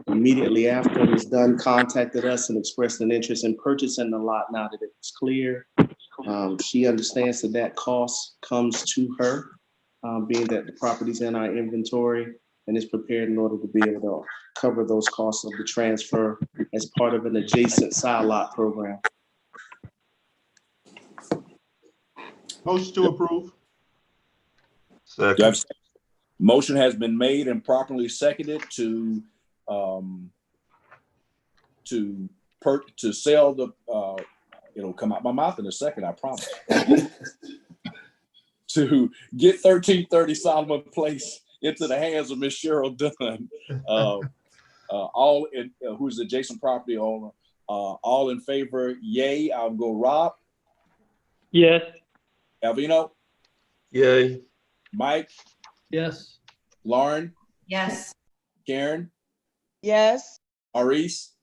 Immediately after, Ms. Dunn contacted us and expressed an interest in purchasing the lot now that it was clear. She understands that that cost comes to her, being that the property's in our inventory, and is prepared in order to be able to cover those costs of the transfer as part of an adjacent side lot program. Motion to approve. Second. Motion has been made and properly seconded to sell the, it'll come out my mouth in a second, I promise. To get 1330 Solomon Place into the hands of Ms. Cheryl Dunn, who's the adjacent property owner. All in favor, yay. I'll go Rob. Yes. Alvino. Yay. Mike. Yes. Lauren. Yes. Karen. Yes. Maurice.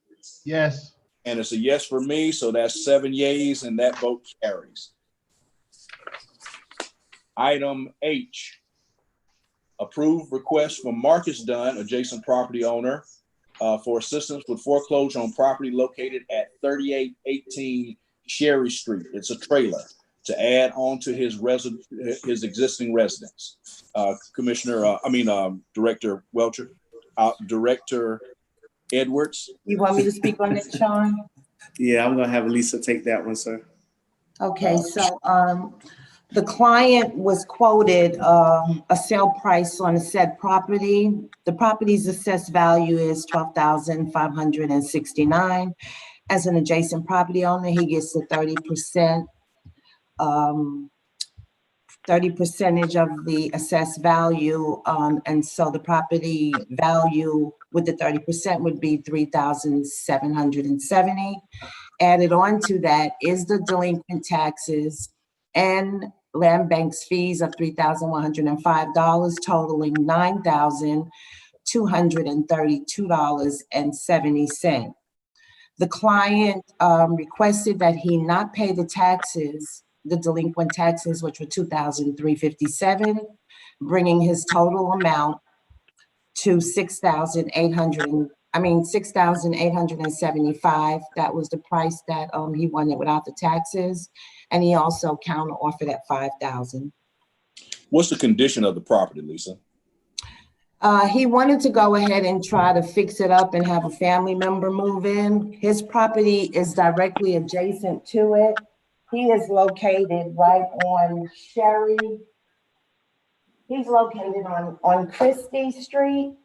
Yes. And it's a yes for me, so that's 7 yays, and that vote carries. Item H, approve request from Marcus Dunn, adjacent property owner, for assistance with foreclosure on property located at 3818 Sherry Street. It's a trailer to add on to his existing residence. Director Welcher, Director Edwards. You want me to speak on it, Sean? Yeah, I'm gonna have Lisa take that one, sir. Okay, so the client was quoted a sale price on a said property. The property's assessed value is $12,569. As an adjacent property owner, he gets the 30% 30% of the assessed value. And so the property value with the 30% would be 3,770. Added on to that is the delinquent taxes and land bank's fees of $3,105, totaling $9,232.70. The client requested that he not pay the taxes, the delinquent taxes, which were $2,357, bringing his total amount to $6,875. That was the price that he wanted without the taxes, and he also counter offered at $5,000. What's the condition of the property, Lisa? He wanted to go ahead and try to fix it up and have a family member move in. His property is directly adjacent to it. He is located right on Sherry. He's located on Christie Street.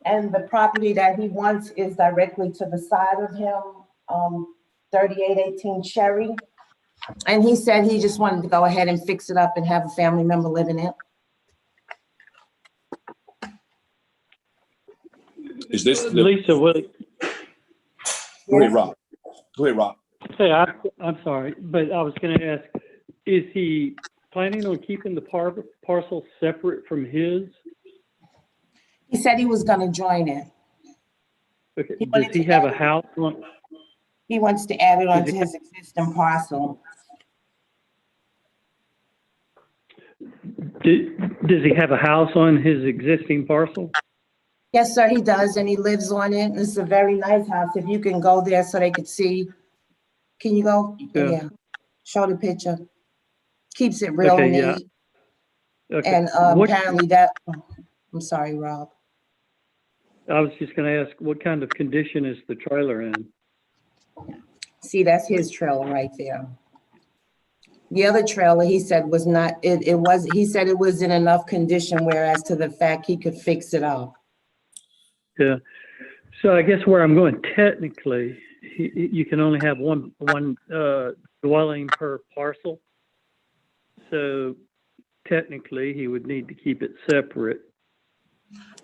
And the property that he wants is directly to the side of him, 3818 Sherry. And he said he just wanted to go ahead and fix it up and have a family member live in it. Is this Lisa? Go ahead, Rob. Go ahead, Rob. Hey, I'm sorry, but I was going to ask: is he planning on keeping the parcel separate from his? He said he was going to join it. Okay. Does he have a house on? He wants to add it onto his existing parcel. Does he have a house on his existing parcel? Yes, sir, he does, and he lives on it. It's a very nice house. If you can go there so they could see. Can you go? Yeah. Show the picture. Keeps it real neat. Yeah. Okay. And apparently that, I'm sorry, Rob. I was just going to ask, what kind of condition is the trailer in? See, that's his trailer right there. The other trailer, he said, was not, he said it was in enough condition, whereas to the fact he could fix it up. Yeah. So I guess where I'm going, technically, you can only have one dwelling per parcel. So technically, he would need to keep it separate.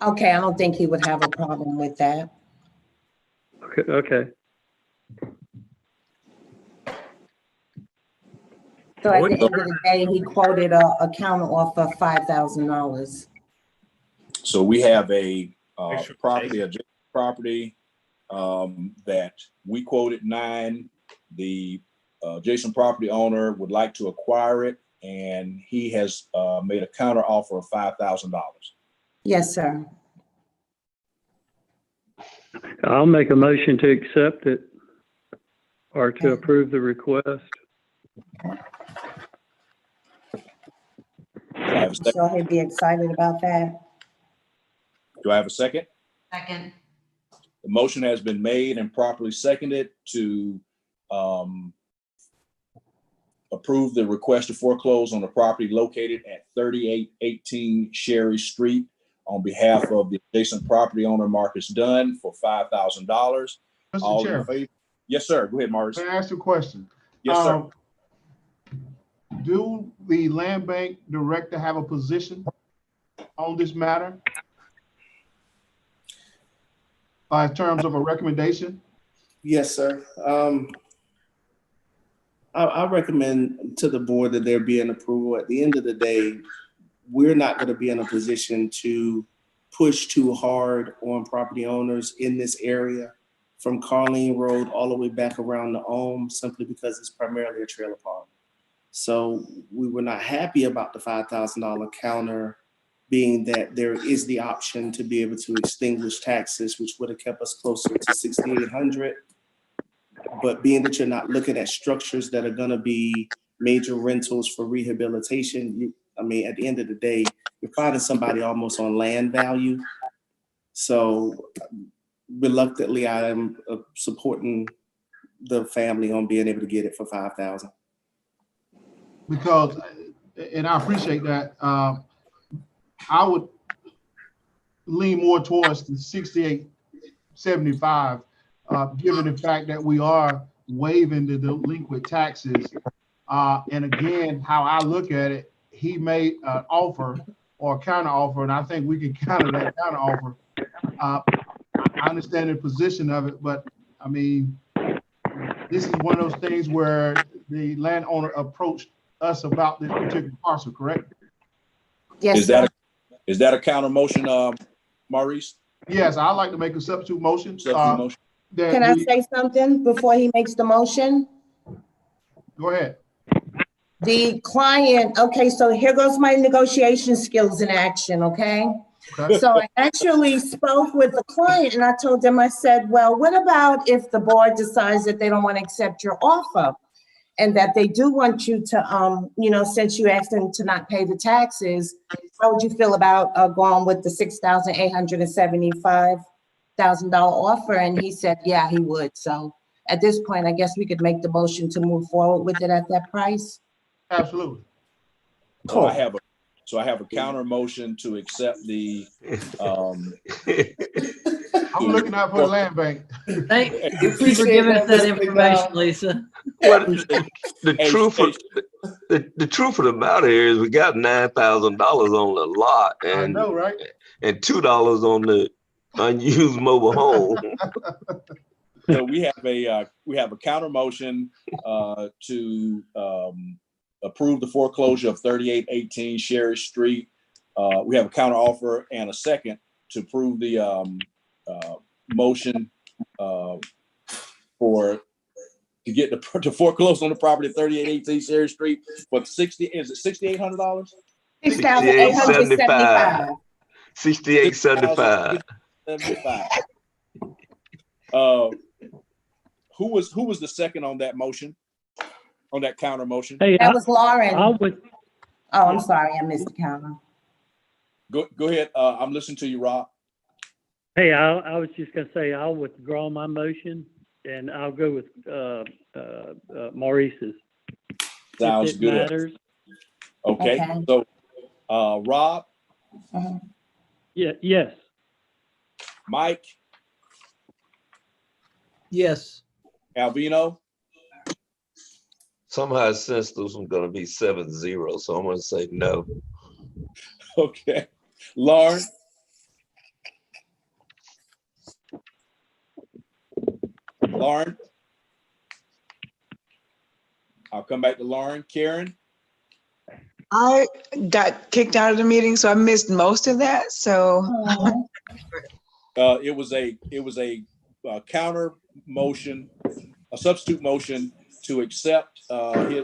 Okay, I don't think he would have a problem with that. Okay. So at the end of the day, he quoted a counter offer of $5,000. So we have a adjacent property that we quoted 9. The adjacent property owner would like to acquire it, and he has made a counter offer of $5,000. Yes, sir. I'll make a motion to accept it or to approve the request. I'm sure he'd be excited about that. Do I have a second? Second. The motion has been made and properly seconded to approve the request to foreclose on the property located at 3818 Sherry Street on behalf of the adjacent property owner, Marcus Dunn, for $5,000. All in favor? Yes, sir. Go ahead, Marcus. Can I ask you a question? Yes, sir. Do the land bank director have a position on this matter? In terms of a recommendation? Yes, sir. I recommend to the board that there be an approval. At the end of the day, we're not going to be in a position to push too hard on property owners in this area from Carleen Road all the way back around the Ohm, simply because it's primarily a trailer park. So we were not happy about the $5,000 counter, being that there is the option to be able to extinguish taxes, which would have kept us closer to $6,800. But being that you're not looking at structures that are going to be major rentals for rehabilitation, at the end of the day, you're finding somebody almost on land value. So reluctantly, I am supporting the family on being able to get it for $5,000. Because, and I appreciate that, I would lean more towards the 6875, given the fact that we are waiving the delinquent taxes. And again, how I look at it, he made an offer or a counter offer, and I think we can counter that counter offer. I understand the position of it, but I mean, this is one of those things where the landowner approached us about this particular parcel, correct? Yes, Is that a counter motion, Maurice? Yes, I'd like to make a substitute motion. Substitute motion. Can I say something before he makes the motion? Go ahead. The client, okay, so here goes my negotiation skills in action, okay? So I actually spoke with the client and I told them, I said, well, what about if the board decides that they don't want to accept your offer and that they do want you to, you know, since you asked them to not pay the taxes, how would you feel about going with the $6,875,000 offer? And he said, yeah, he would. So at this point, I guess we could make the motion to move forward with it at that price. Absolutely. So I have a counter motion to accept the. I'm looking out for the land bank. Thank you for giving us that information, Lisa. Well, the truth of the matter is we got $9,000 on the lot and I know, right? And $2 on the unused mobile home. So we have a counter motion to approve the foreclosure of 3818 Sherry Street. We have a counter offer and a second to approve the motion to foreclose on the property at 3818 Sherry Street for $6,800? $6,875. $6,875. Who was the second on that motion? On that counter motion? Hey, That was Lauren. Oh, I'm sorry, I missed the counter. Go ahead. I'm listening to you, Rob. Hey, I was just gonna say, I'll withdraw my motion and I'll go with Maurice's. Sounds If it good. matters. Okay. So, Rob, Yeah, yes. Mike, Yes. Alvino, Somehow I sensed this was going to be 7-0, so I'm going to say no. okay. Lauren, I'll come back to Lauren. Karen, I got kicked out of the meeting, so I missed most of that. So it was a counter motion, a substitute motion to accept his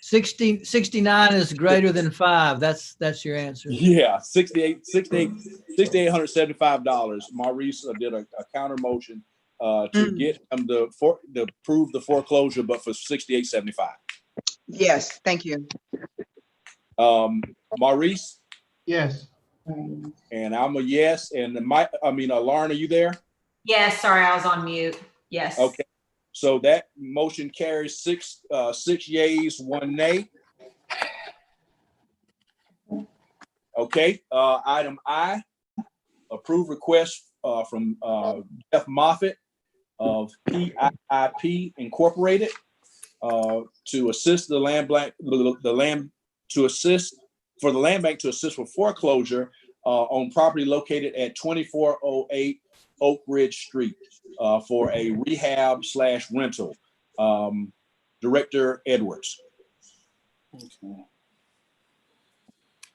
69 is greater than 5. That's your answer. Yeah, $6,875. Maurice did a counter motion to get him to prove the foreclosure, but for $6,875. yes, thank you. Maurice, Yes. and I'm a yes. And Lauren, are you there? Yes, sorry, I was on mute. Yes. Okay. So that motion carries six yeas, 1 nay. Okay. Item I, approve request from Jeff Moffitt of PIP Incorporated to assist the land bank to assist with foreclosure on property located at 2408 Oak Ridge Street for a rehab/rental. Director Edwards. Okay.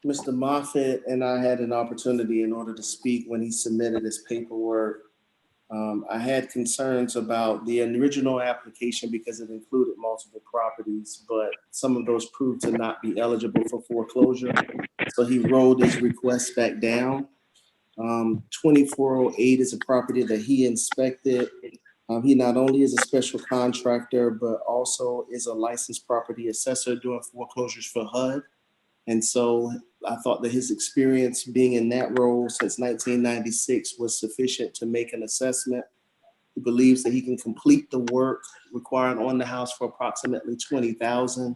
Mr. Moffitt and I had an opportunity in order to speak when he submitted his paperwork. I had concerns about the original application because it included multiple properties, but some of those proved to not be eligible for foreclosure. So he rolled his request back down. 2408 is a property that he inspected. He not only is a special contractor, but also is a licensed property assessor doing foreclosures for HUD. And so I thought that his experience being in that role since 1996 was sufficient to make an assessment. He believes that he can complete the work required on the house for approximately $20,000.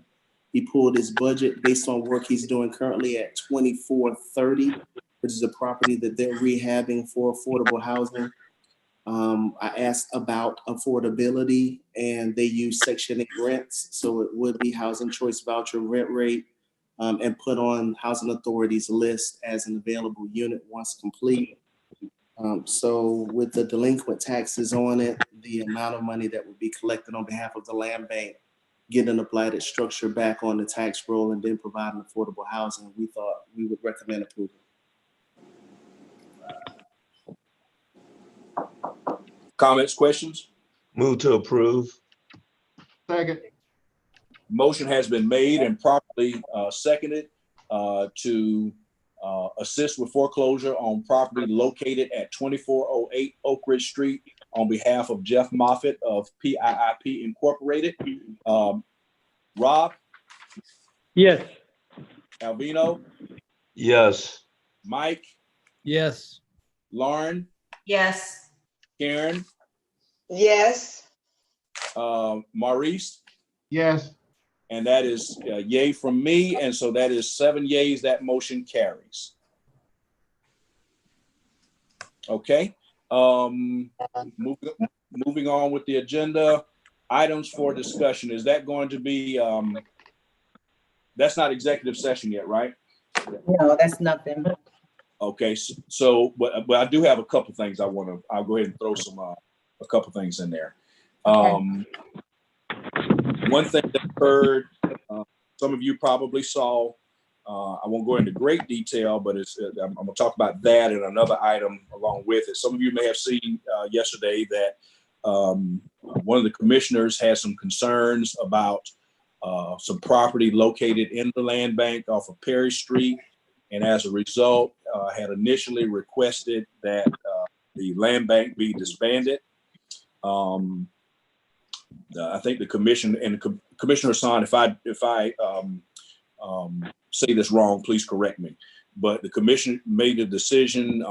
He pulled his budget based on work he's doing currently at 2430, which is a property that they're rehabbing for affordable housing. I asked about affordability, and they use Section 8 rents, so it would be housing choice voucher rent rate. and put on Housing Authority's list as an available unit once complete. So with the delinquent taxes on it, the amount of money that would be collected on behalf of the land bank, getting a blighted structure back on the tax roll and then providing affordable housing, we thought we would recommend approval. Comments, questions? Move to approve. Second. Motion has been made and properly seconded to assist with foreclosure on property located at 2408 Oak Ridge Street on behalf of Jeff Moffitt of PIIP Incorporated. Rob? Yes. Albino? Yes. Mike? Yes. Lauren? Yes. Karen? Yes. Maurice? Yes. And that is yay from me. And so that is 7 yays. That motion carries. Okay. Moving on with the agenda. Items for discussion. Is that going to be, that's not executive session yet, right? No, that's nothing. Okay. But I do have a couple things I'll go ahead and throw a couple things in there. Okay. One thing that occurred, some of you probably saw, I won't go into great detail, but I'm going to talk about that and another item along with it. Some of you may have seen yesterday that one of the commissioners had some concerns about some property located in the land bank off of Perry Street. And as a result, had initially requested that the land bank be disbanded. I think the commission and Commissioner Hassan, if I say this wrong, please correct me. But the commission made a decision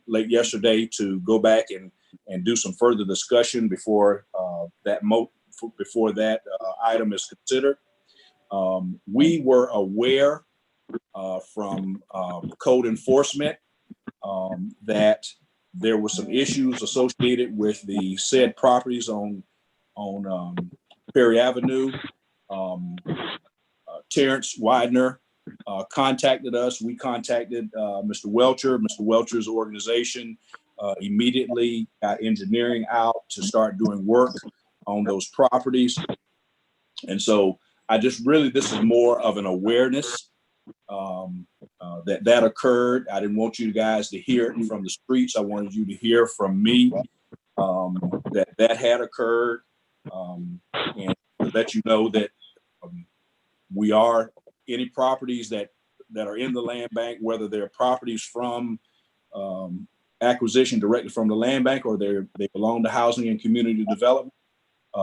late yesterday to go back and do some further discussion before that item is considered. We were aware from code enforcement that there were some issues associated with the said properties on Perry Avenue. Terrence Widener contacted us. We contacted Mr. Welcher. Mr. Welcher's organization immediately got engineering out to start doing work on those properties. And so this is more of an awareness that occurred. I didn't want you guys to hear it from the streets. I wanted you to hear from me that had occurred, and to let you know that we are any properties that are in the land bank, whether they're properties from acquisition directly from the land bank or they belong to housing and community development.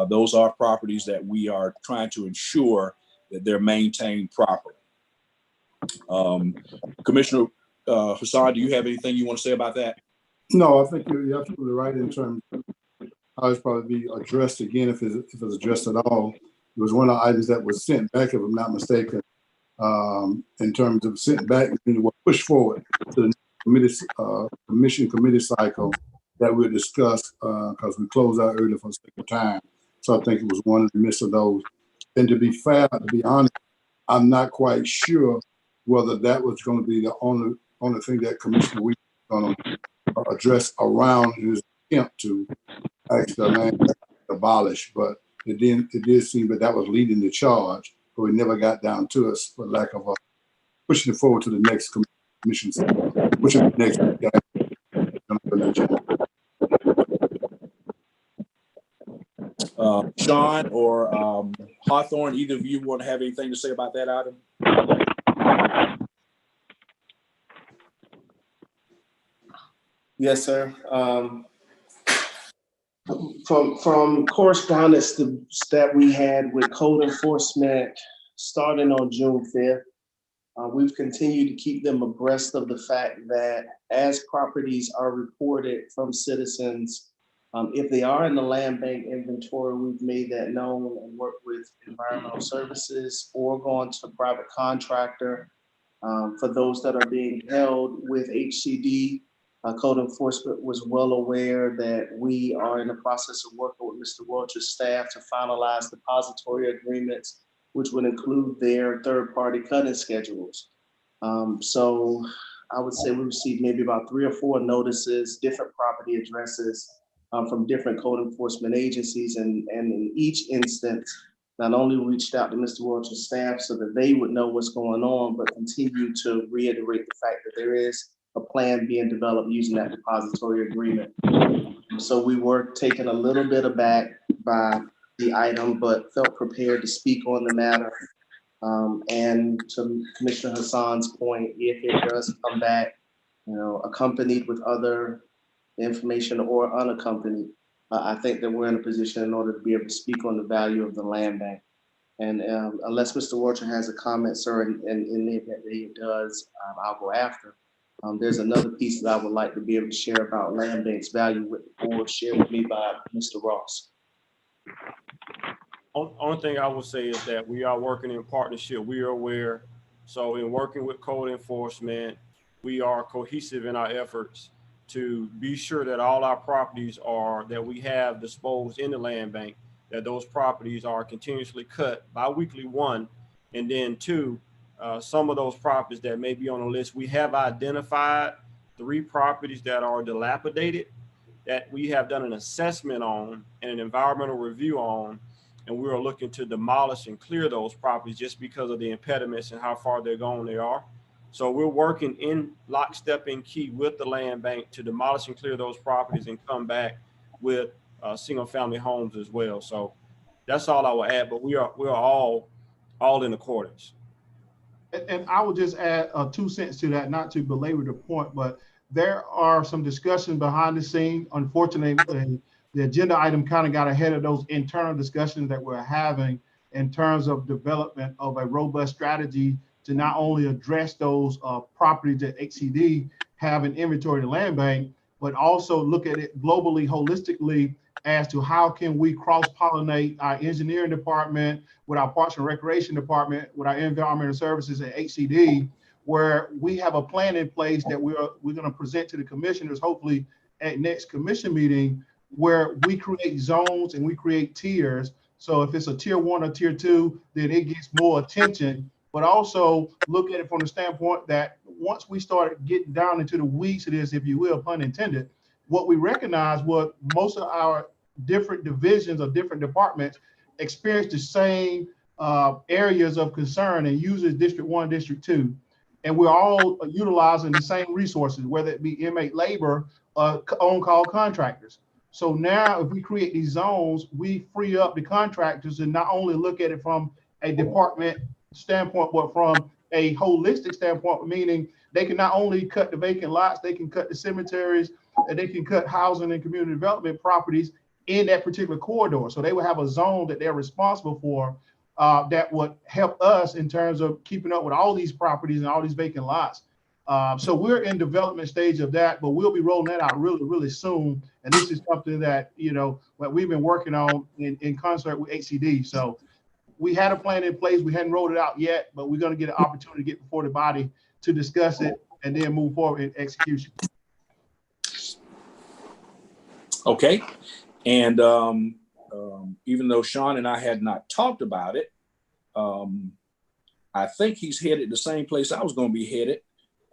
Those are properties that we are trying to ensure that they're maintained properly. Commissioner Hassan, do you have anything you want to say about that? No, I think you're absolutely right in terms of how it's probably be addressed again if it's addressed at all. It was one of the items that was sent back, if I'm not mistaken, in terms of sent back and was pushed forward to the committee cycle that we'll discuss because we closed out early for the sake of time. So I think it was one of the midst of those. And to be fair, to be honest, I'm not quite sure whether that was going to be the only thing that Commissioner Weeks was going to address around his attempt to actually abolish, but it did seem that was leading the charge, but we never got down to us for lack of pushing it forward to the next commission, which is the next Sean or Hawthorne, either of you want to have anything to say about that item? Yes, sir. From correspondence that we had with code enforcement starting on June 5th, we've continued to keep them abreast of the fact that as properties are reported from citizens, if they are in the land bank inventory, we've made that known and worked with environmental services or gone to a private contractor. For those that are being held with HCD, code enforcement was well aware that we are in the process of working with Mr. Welcher's staff to finalize depository agreements which would include their third-party cutting schedules. So I would say we received maybe about 3 or 4 notices, different property addresses from different code enforcement agencies. And in each instance, not only reached out to Mr. Welch's staff so that they would know what's going on, but continue to reiterate the fact that there is a plan being developed using that depository agreement. So we were taken a little bit aback by the item, but felt prepared to speak on the matter. And to Commissioner Hassan's point, if it does come back, accompanied with other information or unaccompanied, I think that we're in a position in order to be able to speak on the value of the land bank. And unless Mr. Warcher has a comment, sir, and in the event that he does, I'll go after. There's another piece that I would like to be able to share about land bank's value with the board, shared with me by Mr. Ross. Only thing I will say is that we are working in partnership. We are aware. So in working with code enforcement, we are cohesive in our efforts to be sure that all our properties that we have disposed in the land bank, that those properties are continuously cut bi-weekly, 1, and then 2, some of those properties that may be on the list, we have identified 3 properties that are dilapidated that we have done an assessment on and an environmental review on, and we are looking to demolish and clear those properties just because of the impediments and how far they're gone they are. So we're working in lockstep and key with the land bank to demolish and clear those properties and come back with single family homes as well. So that's all I will add, but we're all in accordance. And I would just add 2 cents to that, not to belabor the point, but there are some discussions behind the scene. Unfortunately, the agenda item kind of got ahead of those internal discussions that we're having in terms of development of a robust strategy to not only address those properties that HCD have in inventory to land bank, but also look at it globally, holistically, as to how can we cross-pollinate our engineering department with our Parks and Recreation department, with our environmental services at HCD, where we have a plan in place that we're going to present to the commissioners, hopefully at next commission meeting, where we create zones and we create tiers. So if it's a tier 1 or tier 2, then it gets more attention, but also look at it from the standpoint that once we start getting down into the weeds of this, if you will, pun intended, what we recognize was most of our different divisions or different departments experience the same areas of concern and uses District 1, District 2. And we're all utilizing the same resources, whether it be inmate labor or on-call contractors. So now if we create these zones, we free up the contractors to not only look at it from a department standpoint, but from a holistic standpoint, meaning they can not only cut the vacant lots, they can cut the cemeteries, and they can cut housing and community development properties in that particular corridor. So they will have a zone that they're responsible for that would help us in terms of keeping up with all these properties and all these vacant lots. So we're in development stage of that, but we'll be rolling that out really, really soon. And this is something that, what we've been working on in concert with HCD. So we had a plan in place. We hadn't rolled it out yet, but we're going to get an opportunity to get before the body to discuss it and then move forward in execution. Okay. And even though Sean and I had not talked about it, I think he's headed the same place I was going to be headed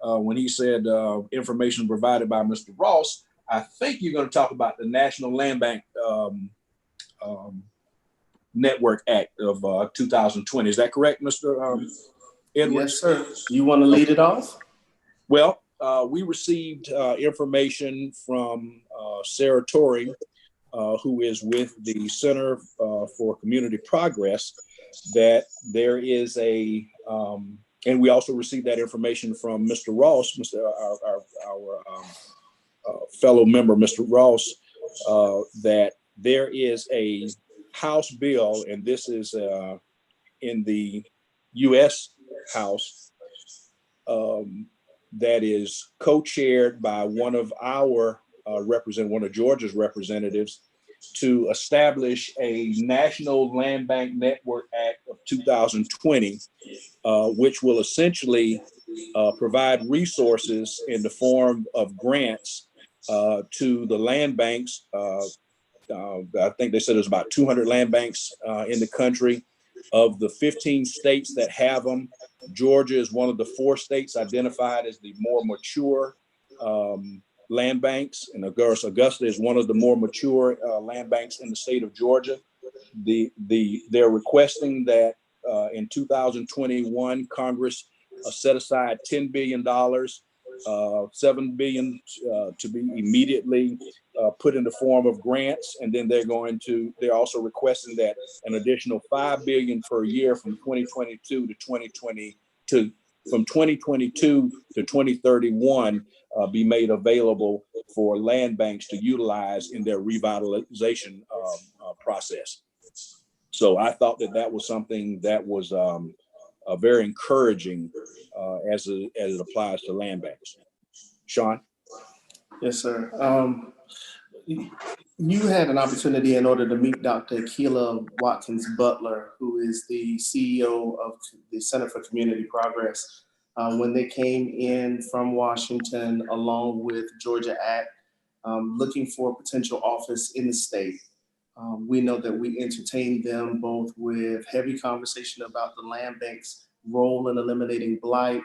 when he said information provided by Mr. Ross. I think you're going to talk about the National Land Bank Network Act of 2020. Is that correct, Mr. Edwards? Yes, sir. You want to lead it off? Well, we received information from Sarah Torrey, who is with the Center for Community Progress, that there is a, and we also received that information from Mr. Ross, our fellow member, Mr. Ross, that there is a House bill, and this is in the U.S. House, that is co-chaired by one of our one of Georgia's representatives, to establish a National Land Bank Network Act of 2020, which will essentially provide resources in the form of grants to the land banks. I think they said there's about 200 land banks in the country, Of the 15 states that have them, Georgia is one of the 4 states identified as the more mature land banks, and of course, Augusta is one of the more mature land banks in the state of Georgia. They're requesting that in 2021, Congress set aside $10 billion, $7 billion to be immediately put in the form of grants, and then they're also requesting that an additional $5 billion per year from 2022 to 2031 be made available for land banks to utilize in their revitalization process. So I thought that was something that was very encouraging as it applies to land banks. Sean? Yes, sir. You had an opportunity in order to meet Dr. AGLBA Watkins Butler, who is the CEO of the Center for Community Progress, when they came in from Washington along with Georgia Act, looking for a potential office in the state. We know that we entertained them both with heavy conversation about the land bank's role in eliminating blight,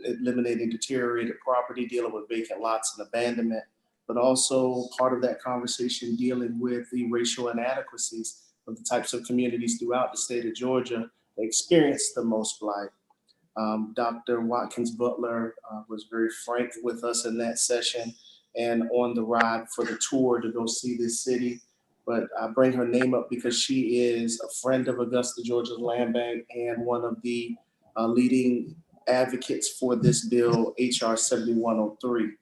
eliminating deteriorated property, dealing with vacant lots and abandonment, but also part of that conversation dealing with the racial inadequacies of the types of communities throughout the state of Georgia that experience the most blight. Dr. Watkins Butler was very frank with us in that session and on the ride for the tour to go see this city. But I bring her name up because she is a friend of Augusta, Georgia's Land Bank, and one of the leading advocates for this bill, HR 7103.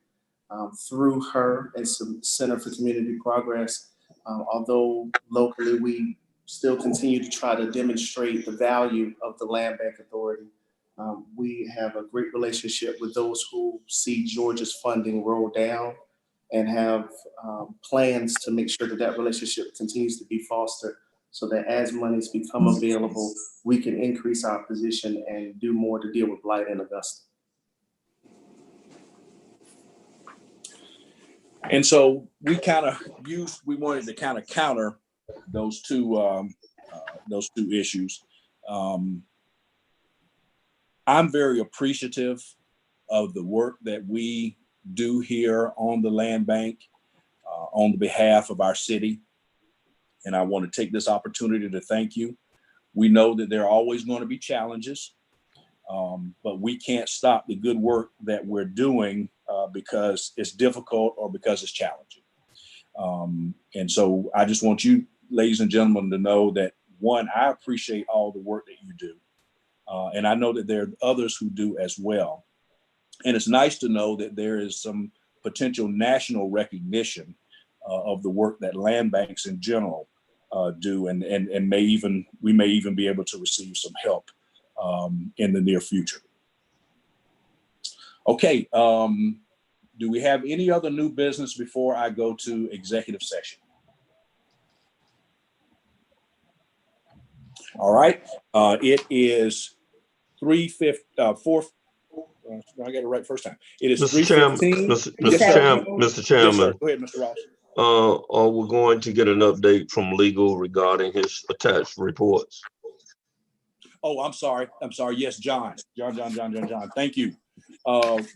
Through her and some Center for Community Progress, although locally we still continue to try to demonstrate the value of the Land Bank Authority, we have a great relationship with those who see Georgia's funding roll down and have plans to make sure that that relationship continues to be fostered so that as monies become available, we can increase our position and do more to deal with blight in Augusta. And so we wanted to kind of counter those two issues. I'm very appreciative of the work that we do here on the land bank on the behalf of our city. And I want to take this opportunity to thank you. We know that there are always going to be challenges, but we can't stop the good work that we're doing because it's difficult or because it's challenging. And so I just want you, ladies and gentlemen, to know that, one, I appreciate all the work that you do. And I know that there are others who do as well. And it's nice to know that there is some potential national recognition of the work that land banks in general do, and we may even be able to receive some help in the near future. Okay, do we have any other new business before I go to executive session? All right, it is 3:50. I got it right first time. It is 3:15. Mr. Chairman. Yes, sir. Go ahead, Mr. Ross. We're going to get an update from legal regarding his attached reports. Oh, I'm sorry. Yes, John. Thank you.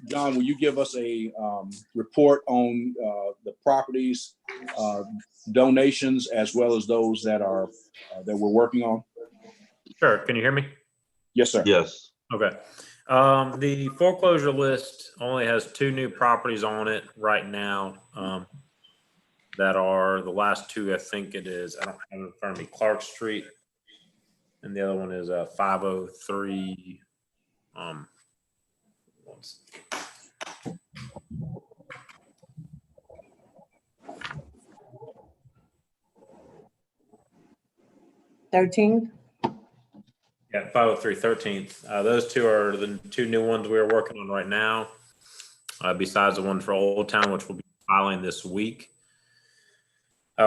John, will you give us a report on the properties, donations, as well as those that we're working on? Sure. Can you hear me? Yes, sir. Yes. Okay. The foreclosure list only has 2 new properties on it right now. That are the last 2, I think it is. I don't have it in front of me. Clark Street, and the other one is 503. Once. Yeah, 503 13th. Those 2 are the 2 new ones we are working on right now. Besides the one for Old Town, which we'll be filing this week.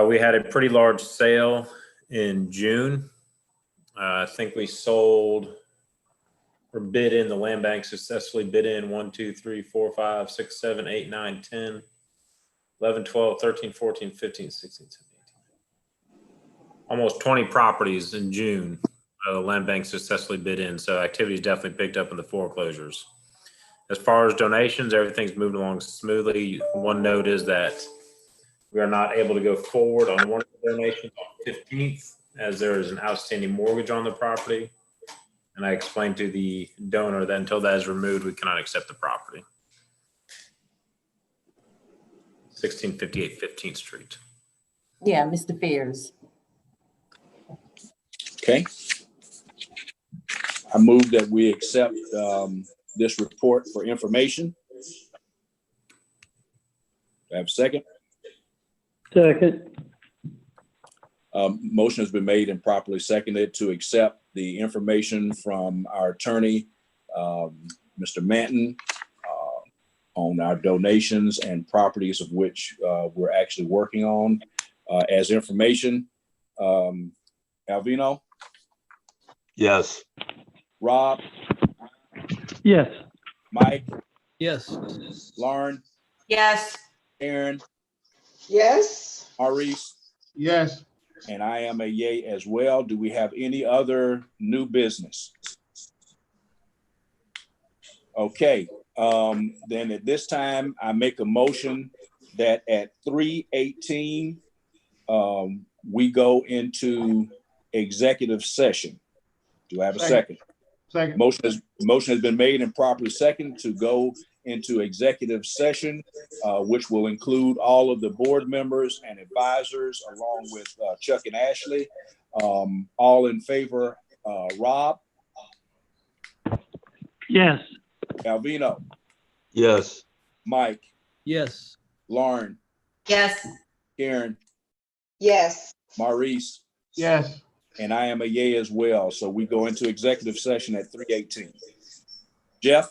We had a pretty large sale in June. I think we sold or bid in, the land bank successfully bid in 1, 2, 3, 4, 5, 6, 7, 8, 9, 10, 11, 12, 13, 14, 15, 16, 17, almost 20 properties in June. The land bank successfully bid in, so activity's definitely picked up in the foreclosures. As far as donations, everything's moved along smoothly. One note is that we are not able to go forward on one of the donations on 15th, as there is an outstanding mortgage on the property. And I explained to the donor that until that is removed, we cannot accept the property. 1658 15th Street. Yeah, Mr. Fears. Okay. I move that we accept this report for information. Do I have a second? Second. Motion has been made and properly seconded to accept the information from our attorney, Mr. Manton, on our donations and properties of which we're actually working on as information. Alvino? Yes. Rob? Yes. Mike? Yes. Lauren? Yes. Aaron? Yes. Maurice? Yes. And I am a yay as well. Do we have any other new business? Okay, then at this time, I make a motion that at 3:18, we go into executive session. Do I have a second? Second. Motion has been made and properly seconded to go into executive session, which will include all of the board members and advisors along with Chuck and Ashley. All in favor, Rob? Yes. Alvino? Yes. Mike? Yes. Lauren? Yes. Karen? Yes. Maurice? Yes. And I am a yay as well. So we go into executive session at 3:18. Jeff?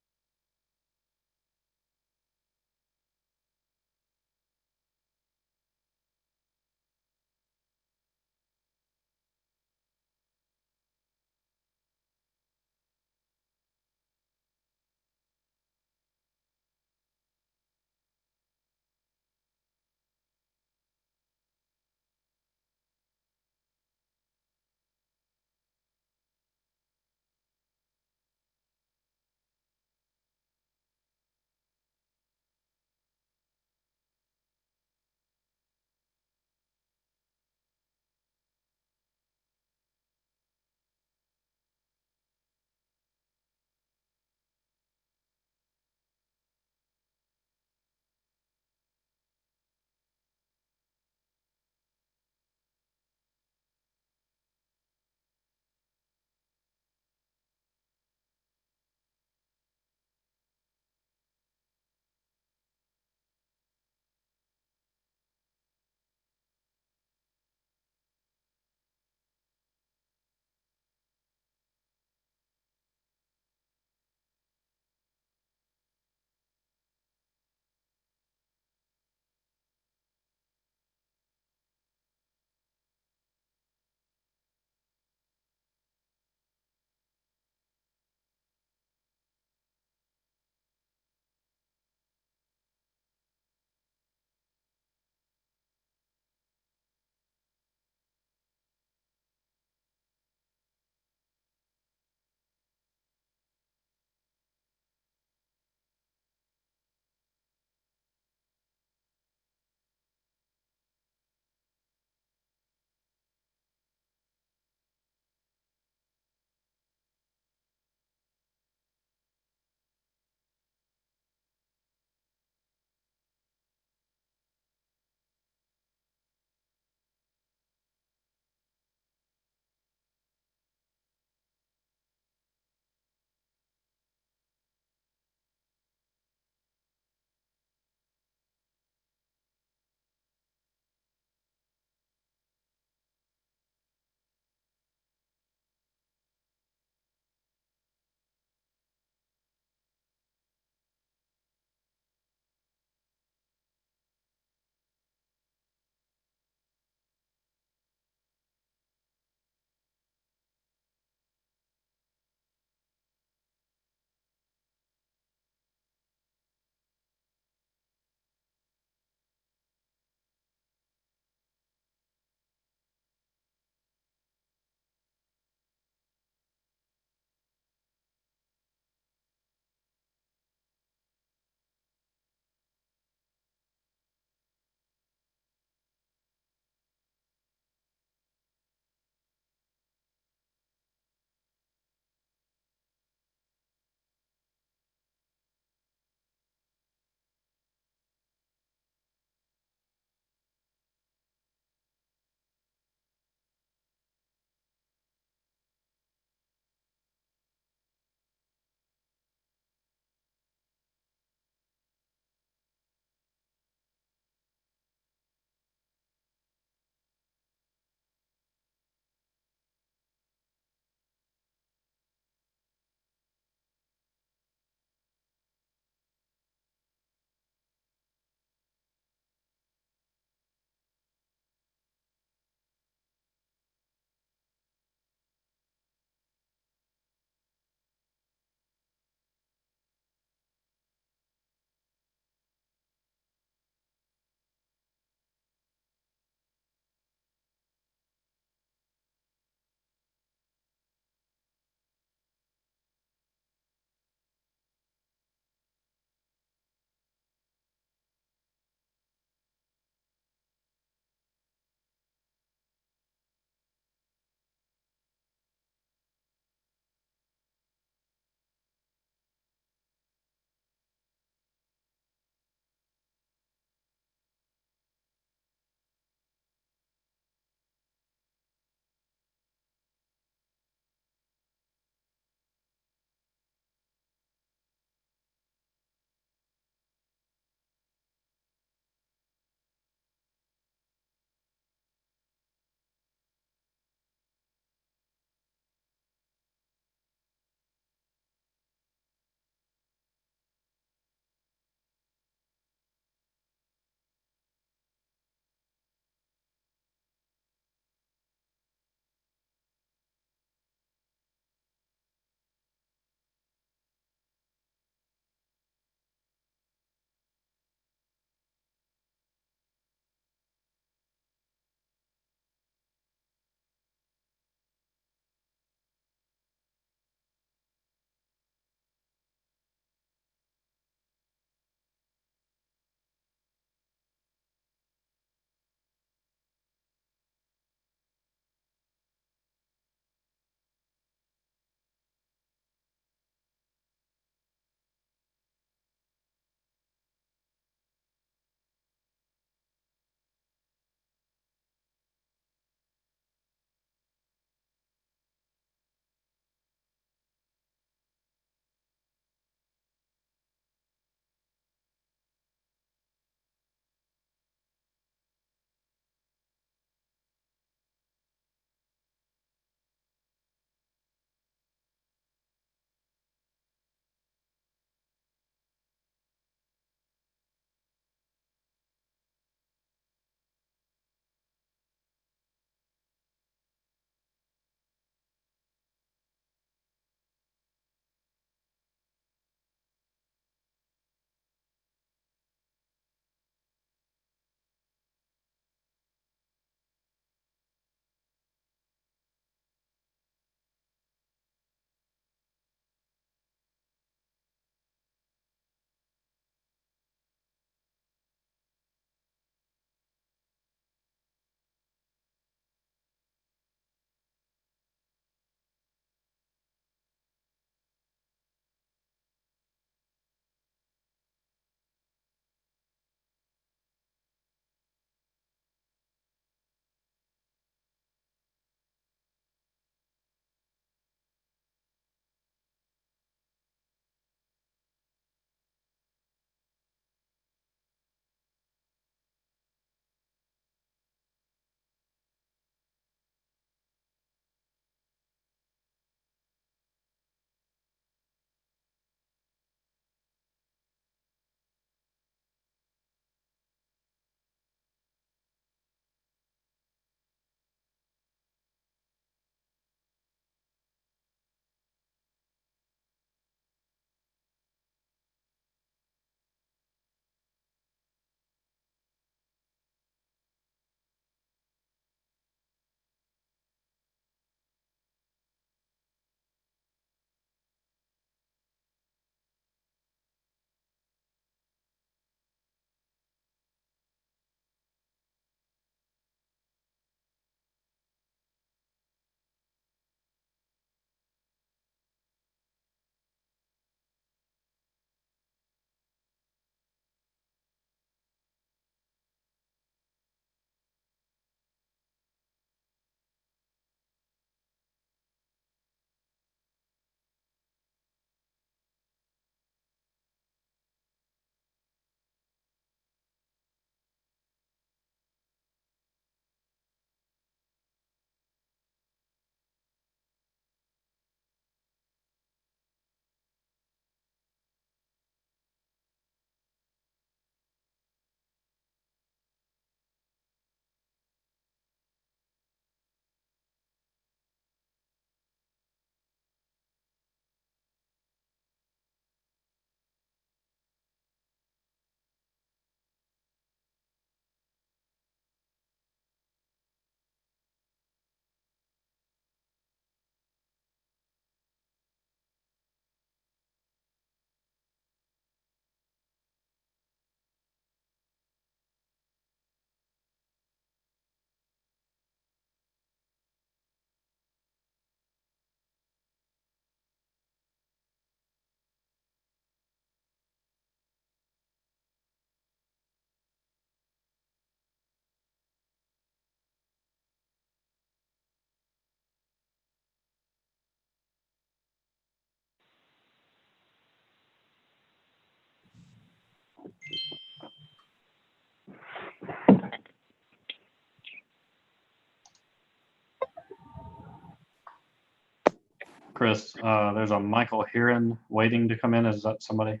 Chris, there's a Michael Heron waiting to come in. Is that somebody?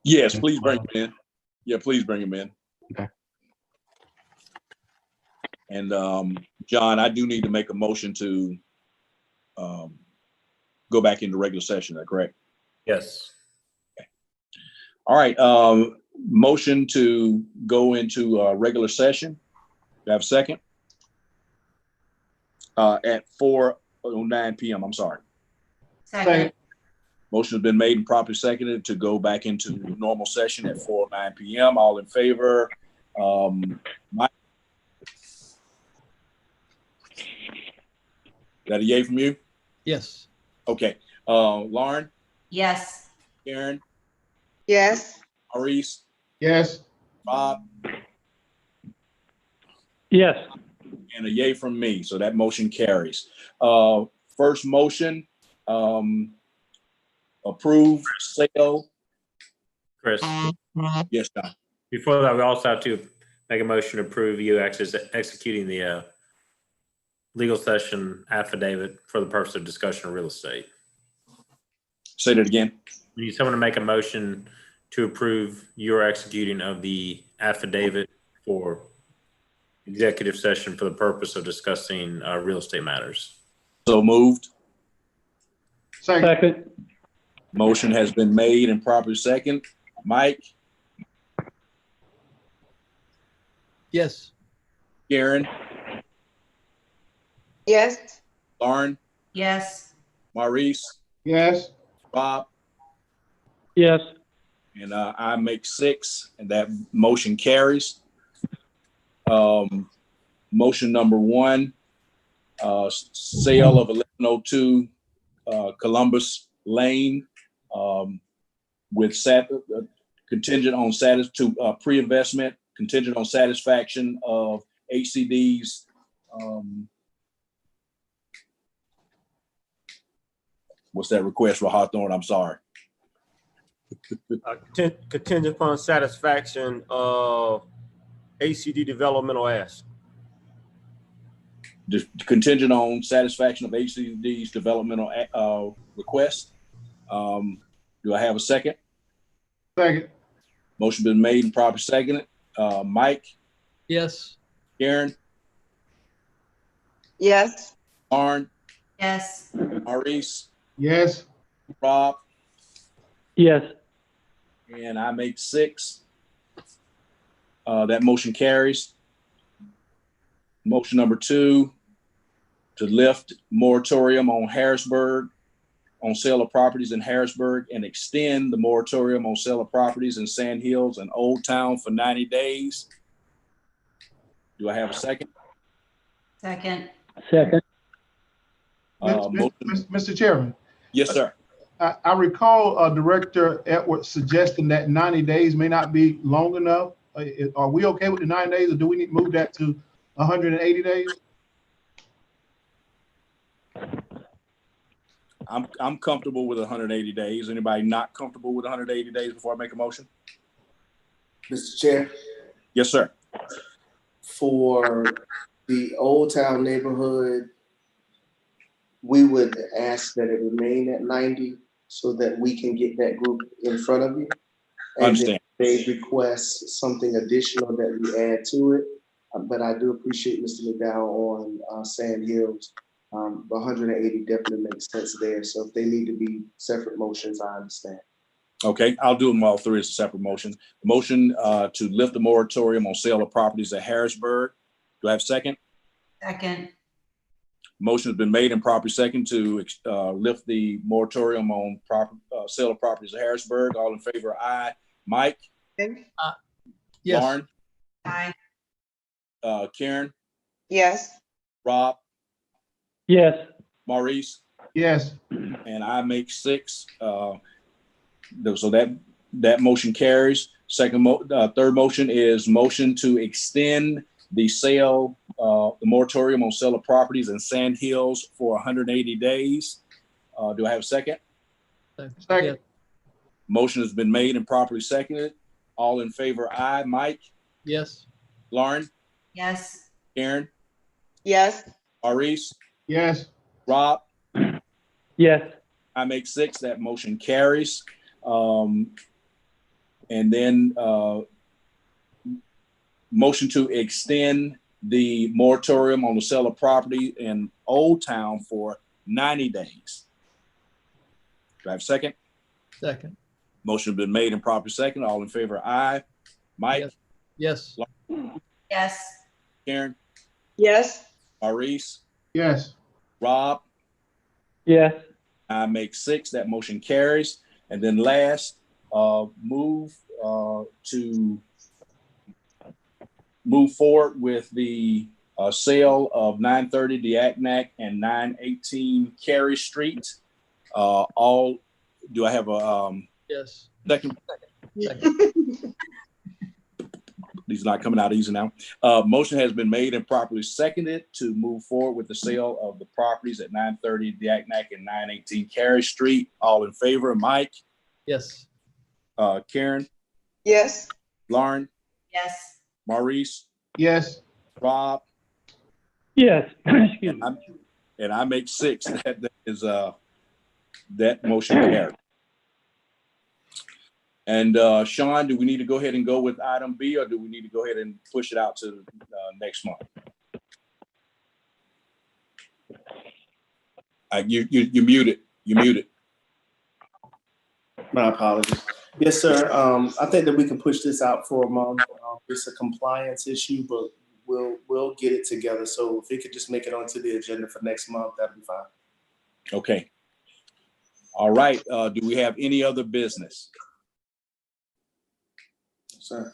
Yes, please bring him in. Yeah, please bring him in. Okay. And John, I do need to make a motion to go back into regular session. Is that correct? Yes. Okay. All right. Motion to go into regular session. Do I have a second? At 4:09 p.m. I'm sorry. Second. Motion has been made and properly seconded to go back into normal session at 4:09 p.m. All in favor? Mike? Is that a yay from you? Yes. Okay. Lauren? Yes. Karen? Yes. Maurice? Yes. Bob? Yes. And a yay from me. So that motion carries. First motion, approve sale. Chris, Yes, John. before that, we also have to make a motion to approve you executing the legal session affidavit for the purpose of discussion of real estate. Say that again. We need someone to make a motion to approve your executing of the affidavit for executive session for the purpose of discussing real estate matters. So moved. Second. Motion has been made and properly second. Mike? Yes. Karen? Yes. Lauren? Yes. Maurice? Yes. Bob? Yes. And I make 6, and that motion carries. Motion number 1, sale of 1102 Columbus Lane with contingent on pre-investment, contingent on satisfaction of HCD's what's that request for Hawthorne? I'm sorry. Contingent upon satisfaction of ACD developmental ask. Contingent on satisfaction of HCD's developmental request. Do I have a second? Second. Motion been made and properly seconded. Mike? Yes. Karen? Yes. Lauren? Yes. Maurice? Yes. Rob? Yes. And I make 6. That motion carries. Motion number 2, to lift moratorium on Harrisburg, on sale of properties in Harrisburg, and extend the moratorium on sale of properties in Sand Hills and Old Town for 90 days. Do I have a second? Second. Second. Mr. Chairman. Yes, sir. I recall Director Edwards suggesting that 90 days may not be long enough. Are we okay with the 9 days, or do we need to move that to 180 days? I'm comfortable with 180 days. Anybody not comfortable with 180 days before I make a motion? Mr. Chair, Yes, sir. for the Old Town neighborhood, we would ask that it remain at 90 so that we can get that group in front of you. And Understand. they request something additional that we add to it. But I do appreciate Mr. McDowell on Sand Hills. The 180 definitely makes sense there. So if they need to be separate motions, I understand. Okay, I'll do them all 3 as a separate motion. Motion to lift the moratorium on sale of properties at Harrisburg. Do I have a second? Second. Motion has been made and properly second to lift the moratorium on sale of properties at Harrisburg. All in favor, aye. Mike? Yes. Lauren? Aye. Karen? Yes. Rob? Yes. Maurice? Yes. And I make 6. So that motion carries. Third motion is motion to extend the sale, the moratorium on sale of properties in Sand Hills for 180 days. Do I have a second? Second. Motion has been made and properly seconded. All in favor, aye. Mike? Yes. Lauren? Yes. Karen? Yes. Maurice? Yes. Rob? Yes. I make 6, that motion carries. And then motion to extend the moratorium on the sale of property in Old Town for 90 days. Do I have a second? Second. Motion has been made and properly second. All in favor, aye. Mike? Yes. Yes. Karen? Yes. Maurice? Yes. Rob? Yes. I make 6, that motion carries. And then last, move forward with the sale of 930 Diaknak and 918 Cary Street. Do I have a Yes. second? Second. These are not coming out easy now. Motion has been made and properly seconded to move forward with the sale of the properties at 930 Diaknak and 918 Cary Street. All in favor? Mike? Yes. Karen? Yes. Lauren? Yes. Maurice? Yes. Rob? Yes. Excuse me. And I make 6. That is that motion carried. And Sean, do we need to go ahead and go with item B, or do we need to go ahead and push it out to next month? You muted. You muted. My apologies. Yes, sir. I think that we can push this out for a month. It's a compliance issue, but we'll get it together. So if it could just make it onto the agenda for next month, that'd be fine. Okay. All right. Do we have any other business? Sir.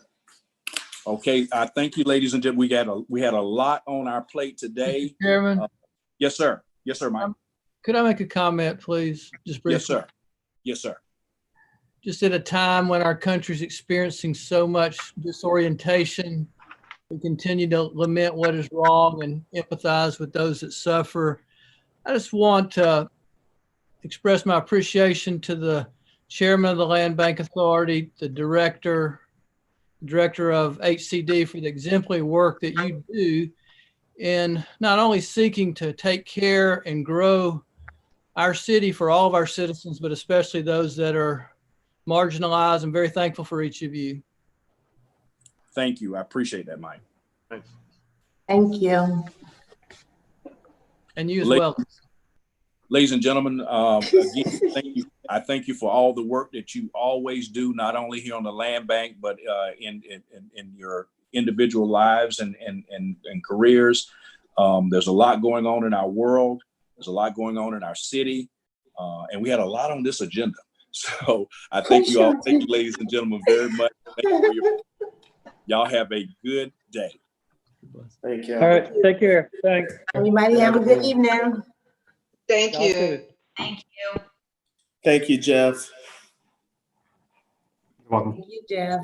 Okay. Thank you, ladies and gentlemen. We had a lot on our plate today. Chairman? Yes, sir. Yes, sir, Mike. Could I make a comment, please? Just briefly. Yes, sir. Yes, sir. Just at a time when our country's experiencing so much disorientation, we continue to lament what is wrong and empathize with those that suffer. I just want to express my appreciation to the chairman of the Land Bank Authority, the director of HCD for the exemplary work that you do in not only seeking to take care and grow our city for all of our citizens, but especially those that are marginalized. I'm very thankful for each of you. Thank you. I appreciate that, Mike. Thanks. Thank you. And you as well. Ladies and gentlemen, again, thank you. I thank you for all the work that you always do, not only here on the land bank, but in your individual lives and careers. There's a lot going on in our world. There's a lot going on in our city. And we had a lot on this agenda. So I thank you all. Thank you, ladies and gentlemen, very much. Thank you for y'all have a good day. Thank you. All right. Take care. Thanks. Everybody have a good evening. Thank Y'all you. too. Thank you. Thank you, Jeff. You're welcome. Thank you, Jeff.